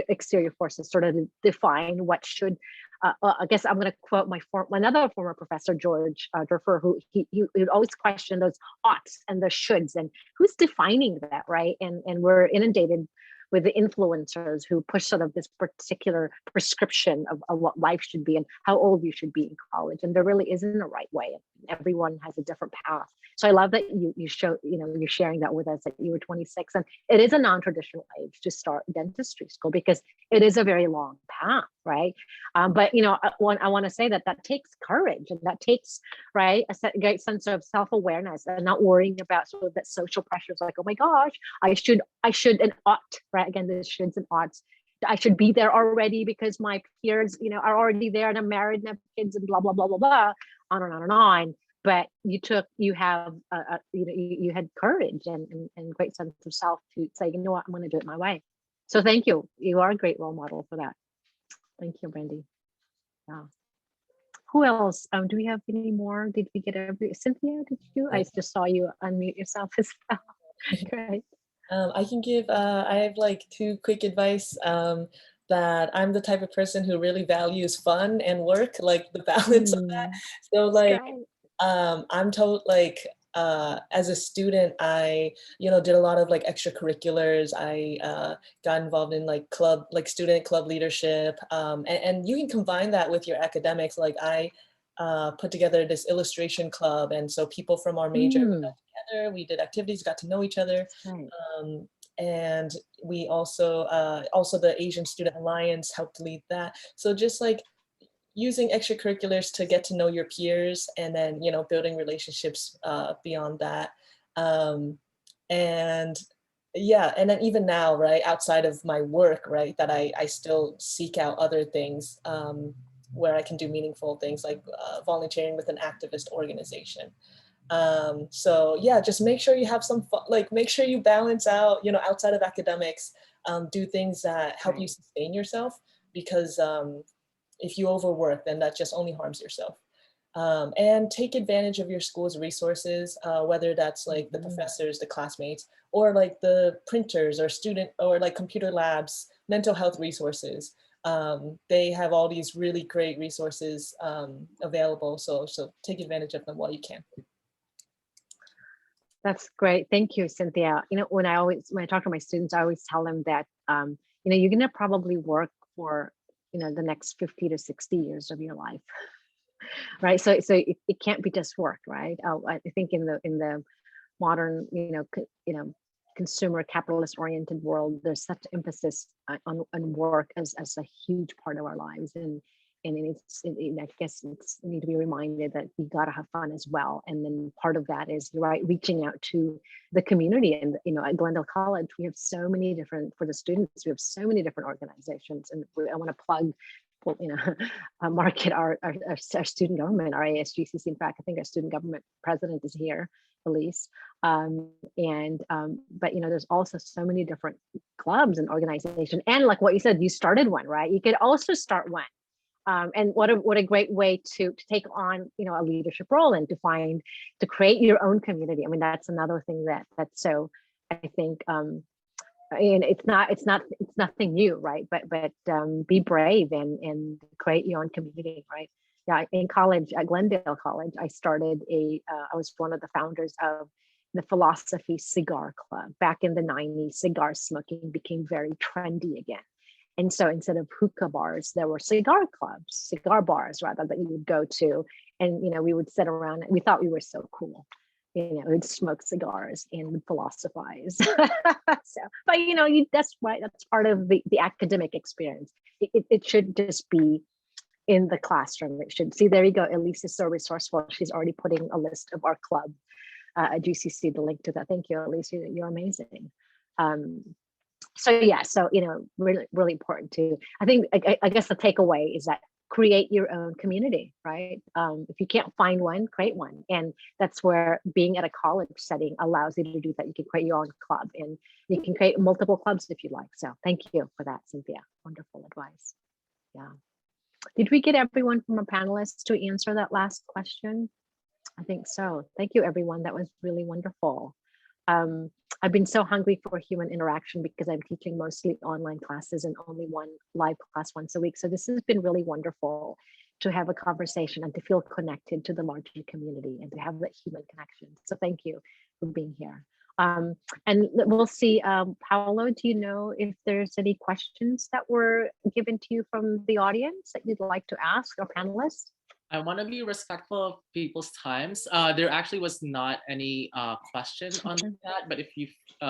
exterior forces sort of define what should, I guess I'm going to quote another former professor, George Durfer, who he would always question those oughts and the shoulds and who's defining that, right? And we're inundated with the influencers who push sort of this particular prescription of what life should be and how old you should be in college. And there really isn't a right way. Everyone has a different path. So I love that you show, you know, you're sharing that with us, that you were 26, and it is a non-traditional age to start dentistry school because it is a very long path, right? But you know, I want to say that takes courage, and that takes, right, a great sense of self-awareness and not worrying about sort of that social pressures like, oh my gosh, I should and ought, right? Again, the shoulds and oughts. I should be there already because my peers, you know, are already there and I'm married and have kids and blah blah blah blah blah, on and on and on. But you have you know, you had courage and great sense of self to say, you know what, I'm going to do it my way. So thank you. You are a great role model for that. Thank you, Brandy. Yeah. Who else? Do we have any more? Did we get Cynthia? Did you? I just saw you unmute yourself as well. Great. I can give, I have like 2 quick advice, that I'm the type of person who really values fun and work, like the balance of that. So like, I'm told like, as a student, I, you know, did a lot of like extracurriculars. I got involved in like student club leadership. And you can combine that with your academics. Like I put together this illustration club. And so people from our major we got together, we did activities, got to know each other. And we also the Asian Student Alliance helped lead that. So just like using extracurriculars to get to know your peers, and then, you know, building relationships beyond that. And yeah, and then even now, right, outside of my work, right, that I still seek out other things where I can do meaningful things, like volunteering with an activist organization. So yeah, just make sure you have some fun, like make sure you balance out, you know, outside of academics, do things that help you sustain yourself, because if you overwork, then that just only harms yourself. And take advantage of your school's resources, whether that's like the professors, the classmates, or like the printers or or like computer labs, mental health resources. They have all these really great resources available. So take advantage of them while you can. That's great. Thank you, Cynthia. You know, when I talk to my students, I always tell them that, you know, you're going to probably work for, you know, the next 50 to 60 years of your life, right? So it can't be just work, right? I think in the modern, you know, consumer capitalist oriented world, there's such emphasis on work as a huge part of our lives, and I guess we need to be reminded that we gotta have fun as well. And then part of that is, you're right, reaching out to the community. And you know, at Glendale College, we have so many different, for the students, we have so many different organizations. And I want to plug, you know, market our student government, our ASGCC. In fact, I think our student government president is here, Elise. But you know, there's also so many different clubs and organizations. And like what you said, you started one, right? You could also start one. And what a great way to take on, you know, a leadership role and to create your own community. I mean, that's another thing that's so, I think, and it's nothing new, right? But be brave and create your own community, right? Yeah, in college, at Glendale College, I started I was one of the founders of the Philosophy Cigar Club. Back in the 90s, cigar smoking became very trendy again. And so instead of hookah bars, there were cigar clubs, cigar bars rather, that you would go to. And, we would sit around and we thought we were so cool. We'd smoke cigars and would philosophize. But that's right. That's part of the academic experience. It should just be in the classroom. It should see, there you go. Elise is so resourceful. She's already putting a list of our club at GCC, the link to that. Thank you, Elise. You're amazing. So really, really important to, I think, I guess the takeaway is that create your own community, right? If you can't find one, create one. And that's where being at a college setting allows you to do that. You can create your own club and you can create multiple clubs if you like. So thank you for that, Cynthia. Wonderful advice. Yeah. Did we get everyone from our panelists to answer that last question? I think so. Thank you, everyone. That was really wonderful. I've been so hungry for human interaction because I'm teaching mostly online classes and only one live class once a week. So this has been really wonderful to have a conversation and to feel connected to the larger community and to have that human connection. So thank you for being here. And we'll see, Paolo, do you know if there's any questions that were given to you from the audience that you'd like to ask our panelists? I want to be respectful of people's times. There actually was not any question on that, but if you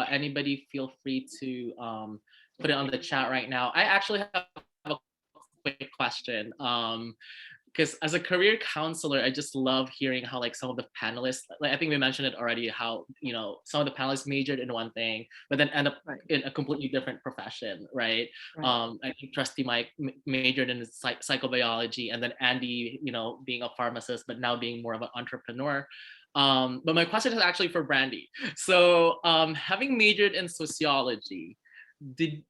anybody feel free to put it on the chat right now. I actually have a quick question. Because as a career counselor, I just love hearing how some of the panelists, I think we mentioned it already, how some of the panelists majored in one thing, but then end up in a completely different profession, right? I think Trustee Mike majored in psychobiology, and then Andy, being a pharmacist, but now being more of an entrepreneur. But my question is actually for Brandy. So having majored in sociology, did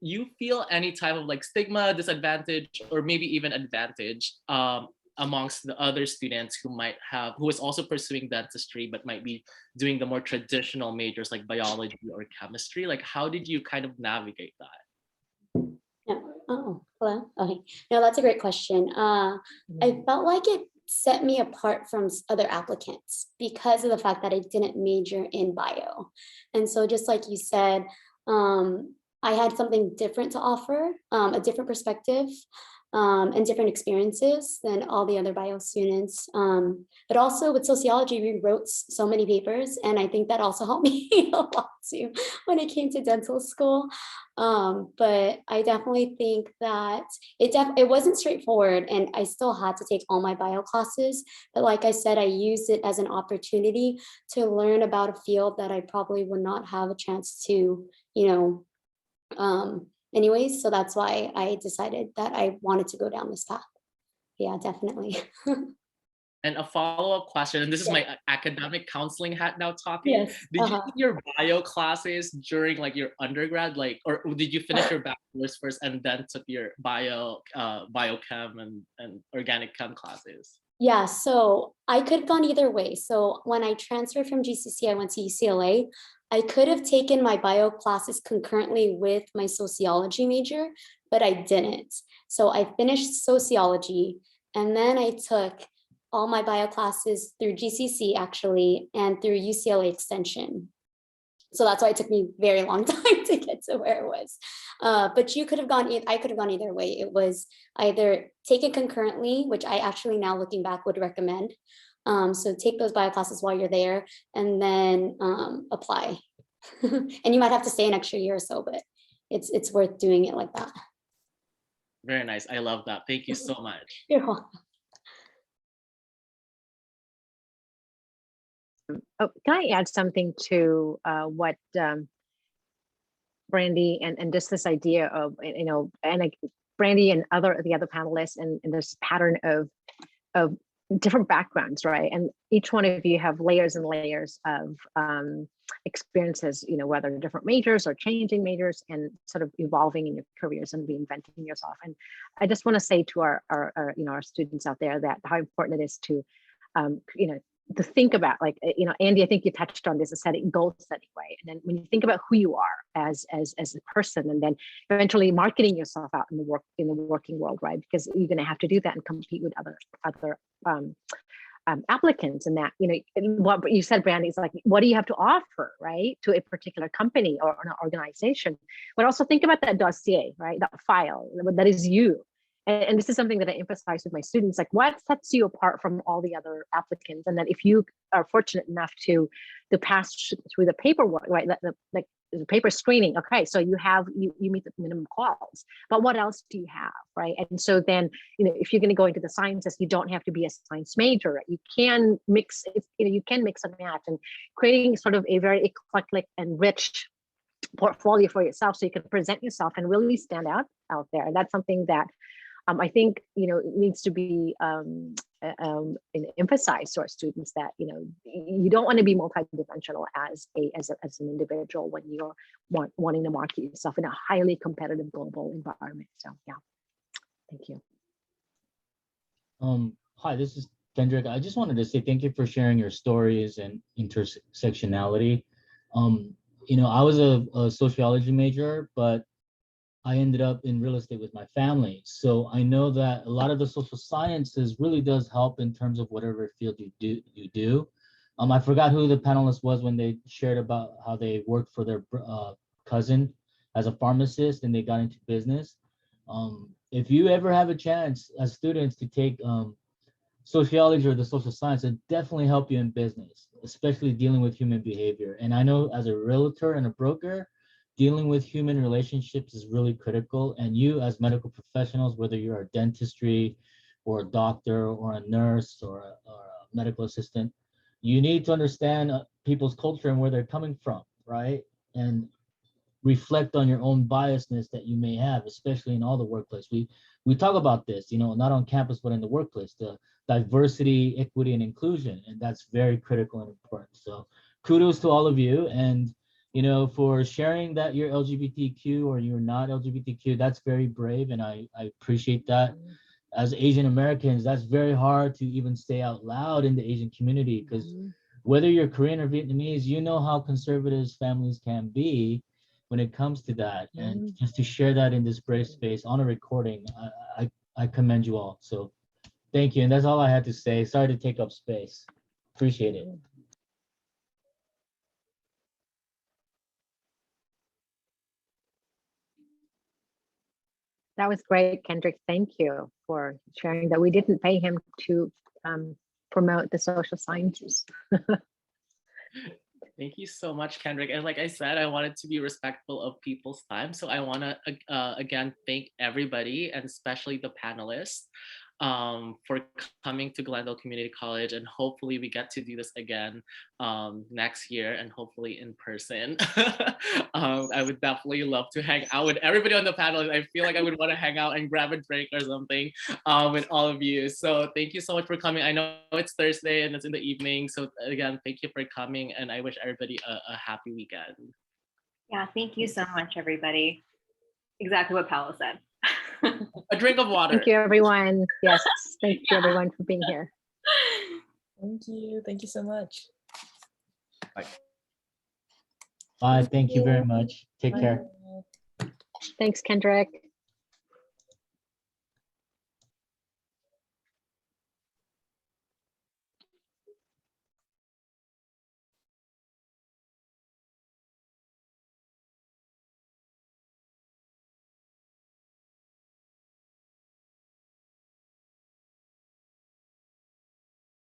you feel any type of stigma, disadvantage, or maybe even advantage amongst the other students who is also pursuing dentistry, but might be doing the more traditional majors like biology or chemistry? How did you kind of navigate that? Yeah. Oh, hello. Okay. No, that's a great question. I felt like it set me apart from other applicants because of the fact that I didn't major in bio. And so just like you said, I had something different to offer, a different perspective and different experiences than all the other bio students. But also with sociology, we wrote so many papers, and I think that also helped me a lot too when it came to dental school. But I definitely think that it wasn't straightforward, and I still had to take all my bio classes. But like I said, I used it as an opportunity to learn about a field that I probably would not have a chance to, anyways, so that's why I decided that I wanted to go down this path. Yeah, definitely. And a follow-up question, and this is my academic counseling hat now talking. Yes. Did you take your bio classes during your undergrad, or did you finish your bachelor's first and then took your biochem and organic chem classes? Yeah, so I could have gone either way. So when I transferred from GCC, I went to UCLA. I could have taken my bio classes concurrently with my sociology major, but I didn't. So I finished sociology, and then I took all my bio classes through GCC actually, and through UCLA Extension. So that's why it took me a very long time to get to where it was. But you could have gone, I could have gone either way. It was either take it concurrently, which I actually now looking back would recommend. So take those bio classes while you're there, and then apply. And you might have to stay an extra year or so, but it's worth doing it like that. Very nice. I love that. Thank you so much. You're welcome. Oh, can I add something to what Brandy and just this idea of, Brandy and the other panelists and this pattern of different backgrounds, right? And each one of you have layers and layers of experiences, whether different majors or changing majors and sort of evolving in your careers and reinventing yourself. And I just want to say to our students out there that how important it is to, to think about, Andy, I think you touched on this, goal setting, right? And then when you think about who you are as a person, and then eventually marketing yourself out in the working world, right? Because you're going to have to do that and compete with other applicants, and that, what you said, Brandy, is what do you have to offer, right, to a particular company or an organization? But also think about that dossier, right? That file that is you. and this is something that I emphasize with my students, like what sets you apart from all the other applicants, and that if you are fortunate enough to pass through the paperwork, right, like the paper screening, okay, so you meet the minimum quals, but what else do you have, right? And so then, if you're going to go into the sciences, you don't have to be a science major. You can mix, you can mix and match, and creating sort of a very eclectic and rich portfolio for yourself, so you can present yourself and really stand out there. And that's something that I think needs to be emphasized to our students, that you don't want to be multidimensional as an individual when you're wanting to market yourself in a highly competitive global environment. So yeah, thank you. Hi, this is Kendrick. I just wanted to say thank you for sharing your stories and intersectionality. I was a sociology major, but I ended up in real estate with my family. So I know that a lot of the social sciences really does help in terms of whatever field you do. I forgot who the panelist was when they shared about how they worked for their cousin as a pharmacist and they got into business. If you ever have a chance as students to take sociology or the social science, it definitely help you in business, especially dealing with human behavior. And I know as a realtor and a broker, dealing with human relationships is really critical. And you as medical professionals, whether you're a dentistry or a doctor or a nurse or a medical assistant, you need to understand people's culture and where they're coming from, right? And reflect on your own biasness that you may have, especially in all the workplace. We talk about this, not on campus, but in the workplace, the diversity, equity, and inclusion. And that's very critical and important. So kudos to all of you. And for sharing that you're LGBTQ or you're not LGBTQ, that's very brave, and I appreciate that. As Asian Americans, that's very hard to even say out loud in the Asian community, because whether you're Korean or Vietnamese, you know how conservative families can be when it comes to that. And just to share that in this brave space on a recording, I commend you all. So thank you, and that's all I had to say. Sorry to take up space. Appreciate it. That was great, Kendrick. Thank you for sharing that. We didn't pay him to promote the social sciences. Thank you so much, Kendrick. And like I said, I wanted to be respectful of people's time. So I want to, again, thank everybody, and especially the panelists, for coming to Glendale Community College. And hopefully we get to do this again next year, and hopefully in person. I would definitely love to hang out with everybody on the panel. I feel like I would want to hang out and grab a drink or something with all of you. So thank you so much for coming. I know it's Thursday and it's in the evening. So again, thank you for coming, and I wish everybody a happy weekend. Yeah, thank you so much, everybody. Exactly what Paolo said. A drink of water. Thank you, everyone. Yes, thank you, everyone, for being here. Thank you. Thank you so much. Bye. Bye. Thank you very much. Take care. Thanks, Kendrick.